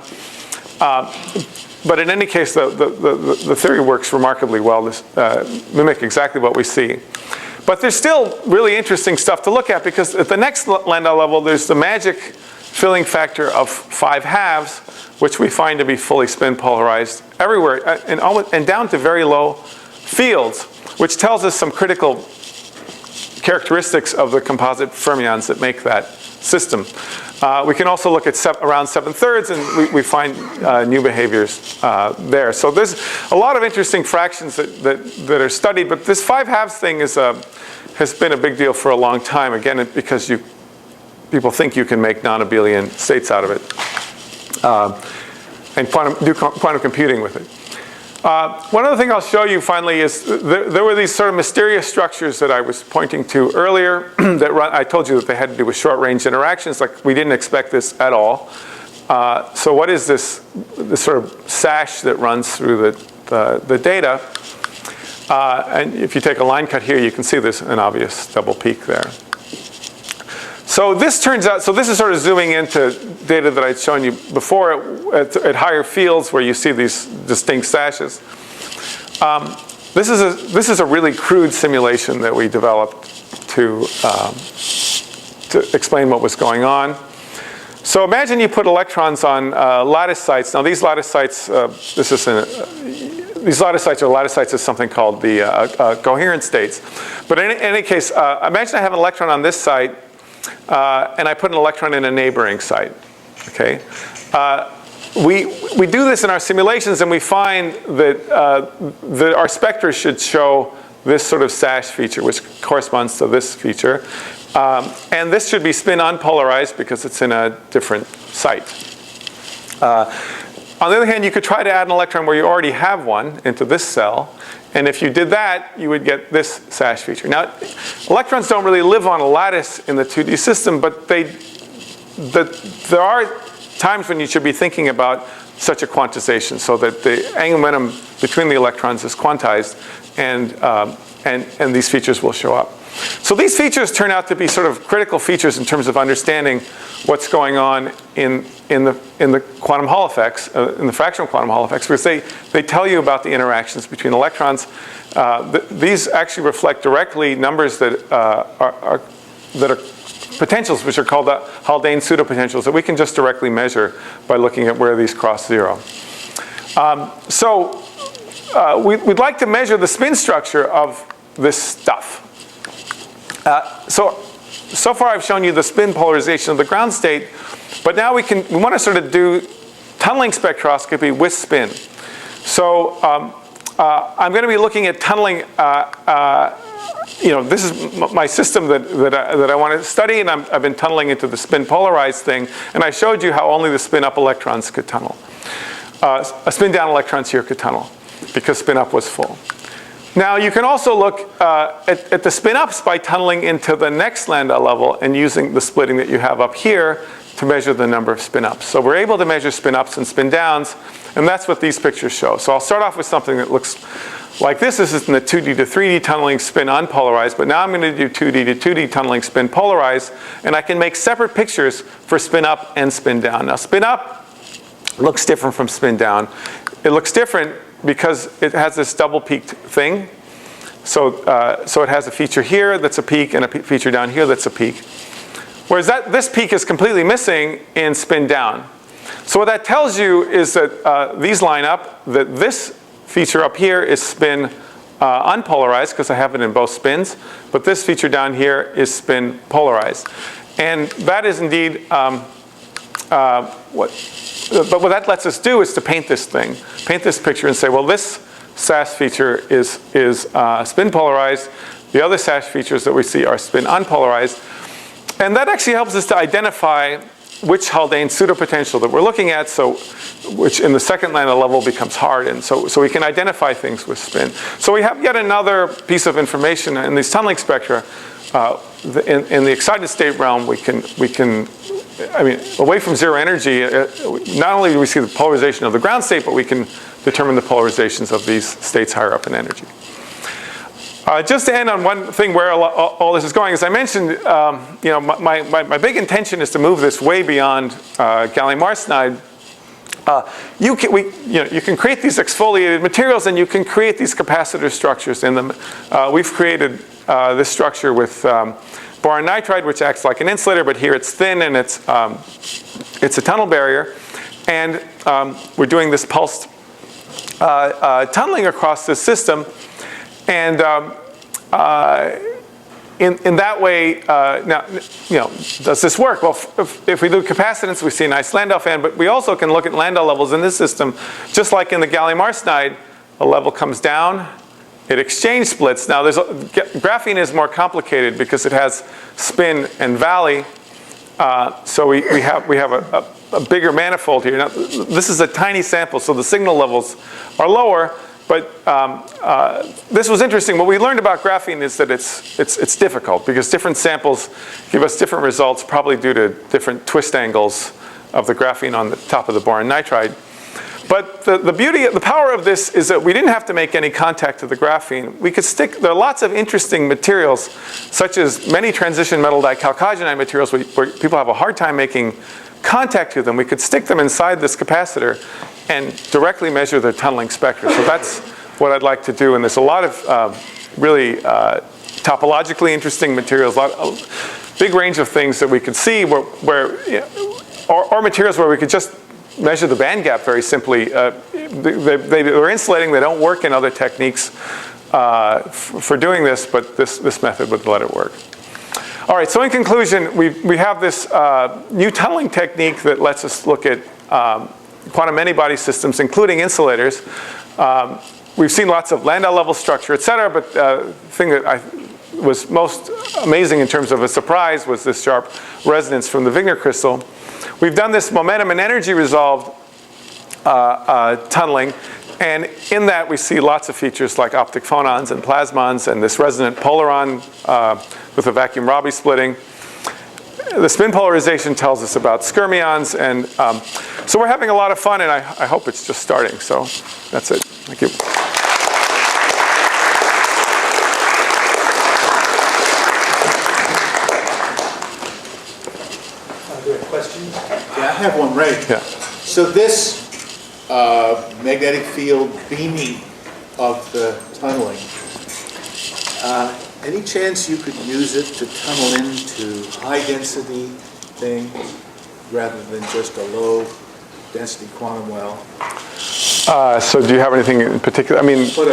But in any case, the theory works remarkably well. This mimic exactly what we see. But there's still really interesting stuff to look at, because at the next Landau level, there's the magic filling factor of 5/2, which we find to be fully spin polarized everywhere and down to very low fields, which tells us some critical characteristics of the composite fermions that make that system. We can also look at around 7/3, and we find new behaviors there. So there's a lot of interesting fractions that are studied, but this 5/2 thing has been a big deal for a long time, again, because people think you can make non-abelian states out of it, and do quantum computing with it. One other thing I'll show you finally is there were these sort of mysterious structures that I was pointing to earlier that I told you that they had to do with short-range interactions. Like, we didn't expect this at all. So what is this sort of sash that runs through the data? And if you take a line cut here, you can see there's an obvious double peak there. So this turns out, this is sort of zooming into data that I'd shown you before at higher fields where you see these distinct sashes. This is a really crude simulation that we developed to explain what was going on. So imagine you put electrons on lattice sites. Now these lattice sites, these lattice sites are lattice sites of something called the coherent states. But in any case, imagine I have an electron on this site, and I put an electron in a neighboring site. Okay, we do this in our simulations, and we find that our spectra should show this sort of sash feature, which corresponds to this feature, and this should be spin unpolarized because it's in a different site. On the other hand, you could try to add an electron where you already have one into this cell. And if you did that, you would get this sash feature. Now, electrons don't really live on a lattice in the 2D system, but there are times when you should be thinking about such a quantization, so that the angular momentum between the electrons is quantized, and these features will show up. So these features turn out to be sort of critical features in terms of understanding what's going on in the quantum Hall effects, in the fractional quantum Hall effects, because they tell you about the interactions between electrons. These actually reflect directly numbers that are potentials, which are called the Haldane pseudopotentials, that we can just directly measure by looking at where these cross zero. We'd like to measure the spin structure of this stuff. So far I've shown you the spin polarization of the ground state, but now we want to sort of do tunneling spectroscopy with spin. So I'm going to be looking at tunneling. This is my system that I want to study, and I've been tunneling into the spin polarized thing, and I showed you how only the spin up electrons could tunnel. A spin down electrons here could tunnel because spin up was full. Now you can also look at the spin ups by tunneling into the next Landau level and using the splitting that you have up here to measure the number of spin ups. So we're able to measure spin ups and spin downs, and that's what these pictures show. So I'll start off with something that looks like this. This is in the 2D to 3D tunneling spin unpolarized, but now I'm going to do 2D to 2D tunneling spin polarized, and I can make separate pictures for spin up and spin down. Now spin up, looks different from spin down. It looks different because it has this double peaked thing. So it has a feature here that's a peak and a feature down here that's a peak. Whereas this peak is completely missing in spin down. So what that tells you is that these line up, that this feature up here is spin unpolarized because I have it in both spins, but this feature down here is spin polarized. And that is indeed but what that lets us do is to paint this thing, paint this picture and say, well, this SAS feature is spin polarized. The other SAS features that we see are spin unpolarized. And that actually helps us to identify which Haldane pseudopotential that we're looking at, which in the second Landau level becomes hard. And so we can identify things with spin. So we have yet another piece of information in these tunneling spectra. In the excited state realm, we can, I mean, away from zero energy, not only do we see the polarization of the ground state, but we can determine the polarizations of these states higher up in energy. Just to end on one thing where all this is going, as I mentioned, you know, my big intention is to move this way beyond gallium arsenide. You can create these exfoliated materials and you can create these capacitor structures in them. We've created this structure with boron nitride, which acts like an insulator, but here it's thin and it's a tunnel barrier. And we're doing this pulsed tunneling across this system. And in that way, now, you know, does this work? Well, if we do capacitance, we see a nice Landau fan, but we also can look at Landau levels in this system. Just like in the gallium arsenide, a level comes down, it exchange splits. Now, graphene is more complicated because it has spin and valley. So we have a bigger manifold here. Now, this is a tiny sample, so the signal levels are lower. But this was interesting. What we learned about graphene is that it's difficult because different samples give us different results, probably due to different twist angles of the graphene on the top of the boron nitride. But the power of this is that we didn't have to make any contact to the graphene. We could there are lots of interesting materials, such as many transition metal dichalcogenide materials where people have a hard time making contact to them. We could stick them inside this capacitor and directly measure their tunneling spectra. So that's what I'd like to do. And there's a lot of really topologically interesting materials, big range of things that we could see or materials where we could just measure the band gap very simply. They're insulating. They don't work in other techniques for doing this, but this method would let it work. All right, so in conclusion, we have this new tunneling technique that lets us look at quantum many-body systems, including insulators. We've seen lots of Landau level structure, et cetera, but the thing that was most amazing in terms of a surprise was this sharp resonance from the Wigner crystal. We've done this momentum and energy resolved tunneling, and in that we see lots of features like optic phonons and plasmons and this resonant polaron with a vacuum Rabi splitting. The spin polarization tells us about skyrmions, and so we're having a lot of fun, and I hope it's just starting. So that's it. Thank you. Do you have questions? Yeah, I have one, Ray. Yeah. So this magnetic field beaming of the tunneling, any chance you could use it to tunnel into high density things rather than just a low density quantum well? So do you have anything in particular? I mean, well,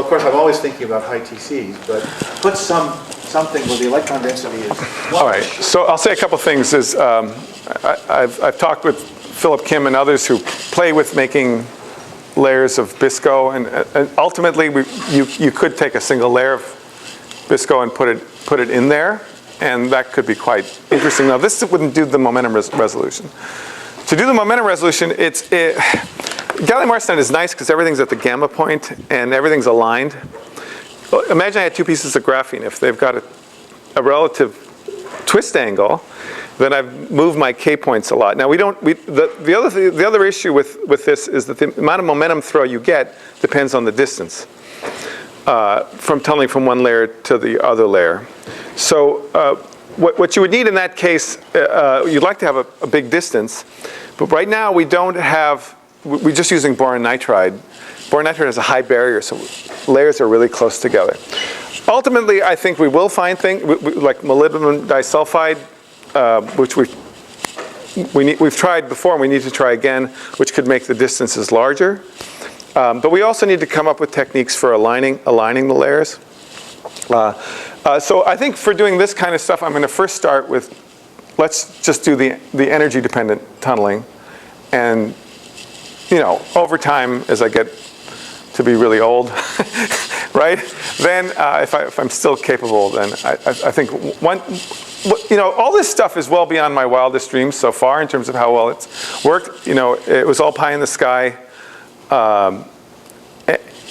of course, I'm always thinking about high TCs, but put something where the electron density is. All right. So I'll say a couple things. I've talked with Philip Kim and others who play with making layers of Bisco, and ultimately you could take a single layer of Bisco and put it in there, and that could be quite interesting. Now, this wouldn't do the momentum resolution. To do the momentum resolution, gallium arsenide is nice because everything's at the gamma point and everything's aligned. Well, imagine I had two pieces of graphene. If they've got a relative twist angle, then I've moved my K points a lot. Now the other issue with this is that the amount of momentum throw you get depends on the distance from tunneling from one layer to the other layer. So what you would need in that case, you'd like to have a big distance, but right now we don't have, we're just using boron nitride. Boron nitride has a high barrier, so layers are really close together. Ultimately, I think we will find things like molybdenum disulfide, which we've tried before and we need to try again, which could make the distances larger. But we also need to come up with techniques for aligning the layers. So I think for doing this kind of stuff, I'm going to first start with, let's just do the energy-dependent tunneling. And, you know, over time, as I get to be really old, right? Then if I'm still capable, then I think you know, all this stuff is well beyond my wildest dreams so far in terms of how well it's worked. You know, it was all pie in the sky.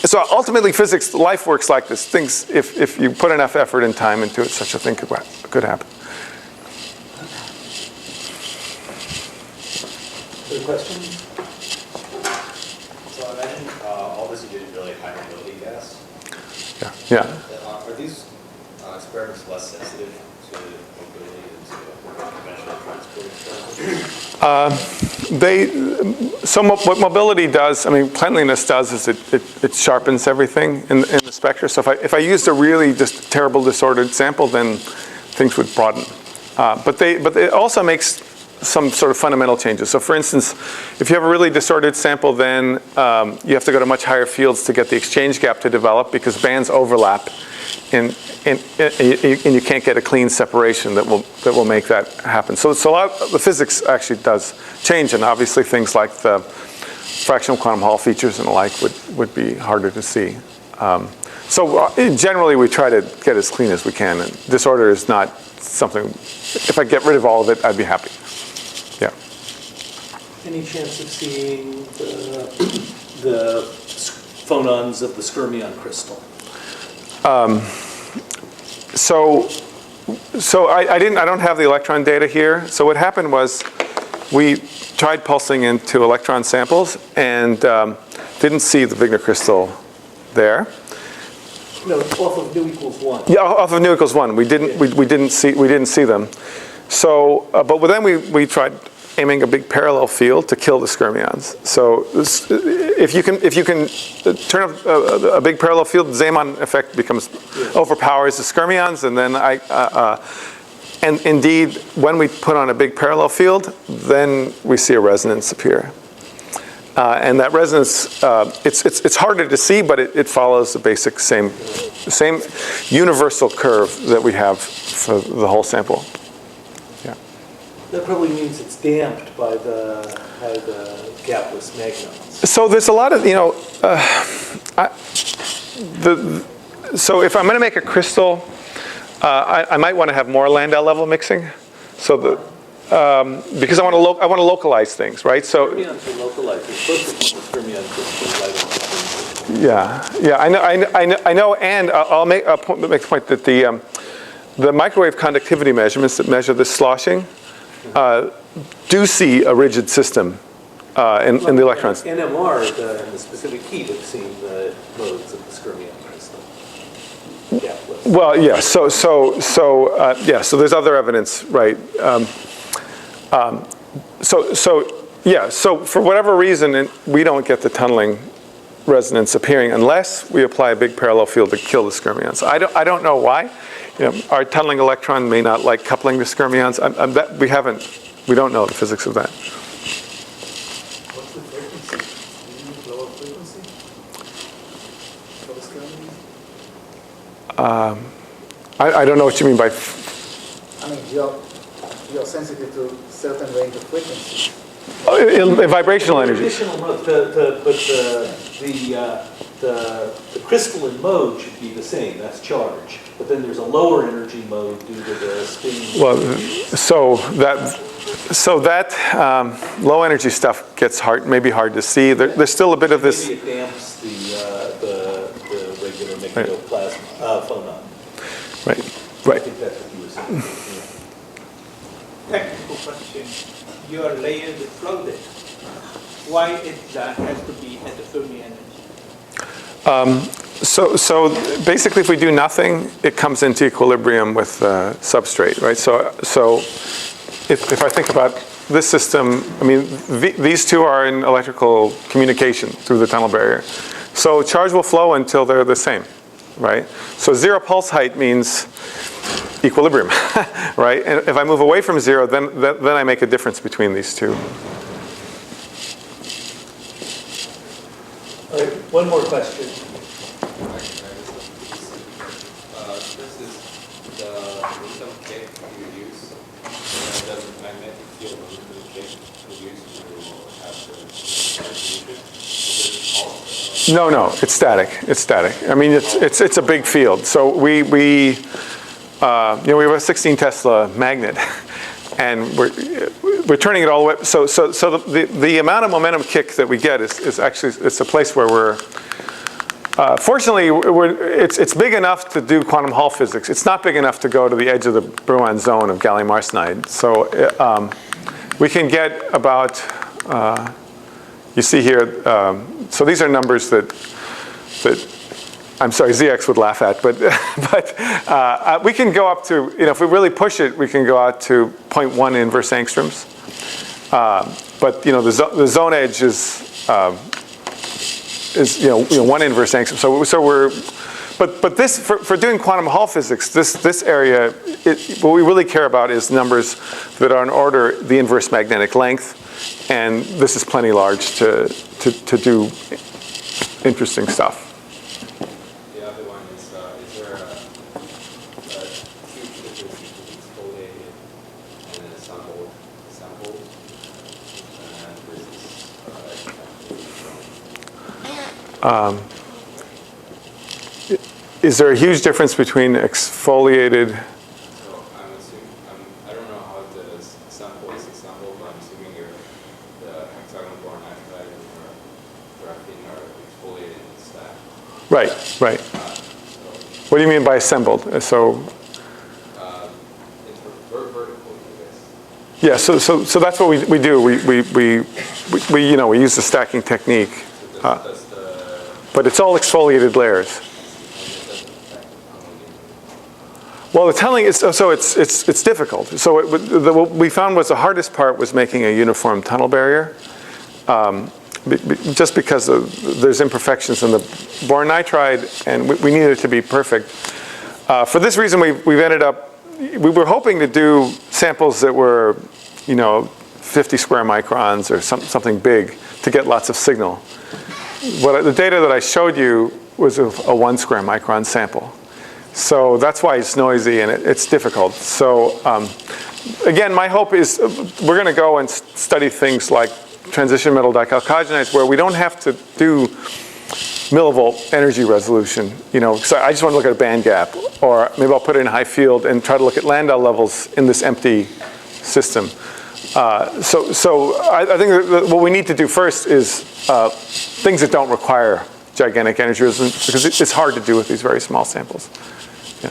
So ultimately, physics, life works like this. Things, if you put enough effort and time into it, such a thing could happen. Other questions? So I imagine all this you did is really high mobility gas. Yeah. Are these experiments less sensitive to mobility than to conventional transport experiments? So what mobility does, I mean, cleanliness does is it sharpens everything in the spectra. So if I used a really just terrible disordered sample, then things would broaden. But it also makes some sort of fundamental changes. So for instance, if you have a really disordered sample, then you have to go to much higher fields to get the exchange gap to develop because bands overlap, and you can't get a clean separation that will make that happen. So a lot of the physics actually does change, and obviously things like the fractional quantum Hall features and the like would be harder to see. So generally we try to get as clean as we can, and disorder is not something, if I get rid of all of it, I'd be happy. Yeah. Any chance of seeing the phonons of the skyrmion crystal? So I don't have the electron data here. So what happened was we tried pulsing into electron samples and didn't see the Wigner crystal there. No, off of nu equals 1. Yeah, off of nu equals 1. We didn't see them. So, but then we tried aiming a big parallel field to kill the skyrmions. So if you can turn up a big parallel field, the Zeeman effect overpowers the skyrmions, and then and indeed when we put on a big parallel field, then we see a resonance appear. And that resonance, it's harder to see, but it follows the basic same universal curve that we have for the whole sample. Yeah. That probably means it's damped by the gapless magnons. So there's a lot of, you know, so if I'm going to make a crystal, I might want to have more Landau level mixing. So because I want to localize things, right? So Skyrmions are localized. You're supposed to put the skyrmion crystal right on. yeah, I know, and I'll make the point that the microwave conductivity measurements that measure the sloshing do see a rigid system in the electrons. NMR, the specific heat, have seen the modes of the skyrmion crystal. Gapless. Well, yeah. So there's other evidence, right? So for whatever reason, we don't get the tunneling resonance appearing unless we apply a big parallel field to kill the skyrmions. I don't know why. You know, our tunneling electron may not like coupling the skyrmions. We don't know the physics of that. What's the frequency? Do you use lower frequency for the skyrmion? I don't know what you mean by. I mean, you're sensitive to certain range of frequencies. Vibrational energy. Additional mode, but the crystalline mode should be the same. That's charge. But then there's a lower energy mode due to the spin. Well, so that low energy stuff gets maybe hard to see. There's still a bit of this. Maybe it damps the regular magnetoplasma phonon. Right. I think that's what you were saying. Technical question. Your layered flooded. Why that has to be at the Fermi energy? So basically, if we do nothing, it comes into equilibrium with substrate, right? So if I think about this system, I mean, these two are in electrical communication through the tunnel barrier. So charge will flow until they're the same, right? So zero pulse height means equilibrium, right? And if I move away from zero, then I make a difference between these two. All right, one more question. This is the momentum kick you use. Does the magnetic field momentum kick you use to have the No, it's static. It's static. I mean, it's a big field. So we have a 16 Tesla magnet, and we're turning it all the way. So the amount of momentum kick that we get is actually, it's a place where we're. Fortunately, it's big enough to do quantum Hall physics. It's not big enough to go to the edge of the Brouillon zone of gallium arsenide. So we can get about. You see here, so these are numbers that I'm sorry, ZX would laugh at, but we can go up to, if we really push it, we can go out to 0.1 inverse angstroms. But the zone edge is 1 inverse angstrom. So we're, but this for doing quantum Hall physics, this area, what we really care about is numbers that are in order the inverse magnetic length. And this is plenty large to do interesting stuff. The other one is there a huge difference between exfoliated and sampled versus is there a huge difference between exfoliated? So I'm assuming, I don't know how the sample is example, but I'm assuming the hexagonal boron nitride and graphene are exfoliated in stack. Right. What do you mean by assembled? So. It's vertical, I guess. Yeah. So that's what we do. We use the stacking technique, but it's all exfoliated layers. Well, the tunneling is it's difficult. So what we found was the hardest part was making a uniform tunnel barrier, just because there's imperfections in the boron nitride, and we needed it to be perfect. For this reason, we've ended up. We were hoping to do samples that were, 50 square microns or something big to get lots of signal. The data that I showed you was a 1 square micron sample. So that's why it's noisy and it's difficult. So again, my hope is we're going to go and study things like transition metal dichalcogenides where we don't have to do millivolt energy resolution. So I just want to look at a band gap, or maybe I'll put it in high field and try to look at Landau levels in this empty system. So I think that what we need to do first is things that don't require gigantic energy resolution, because it's hard to do with these very small samples. Yeah.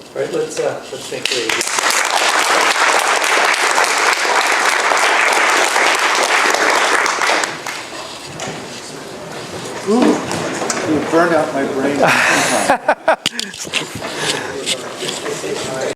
All right, let's thank Rabi. Ooh, you burned out my brain.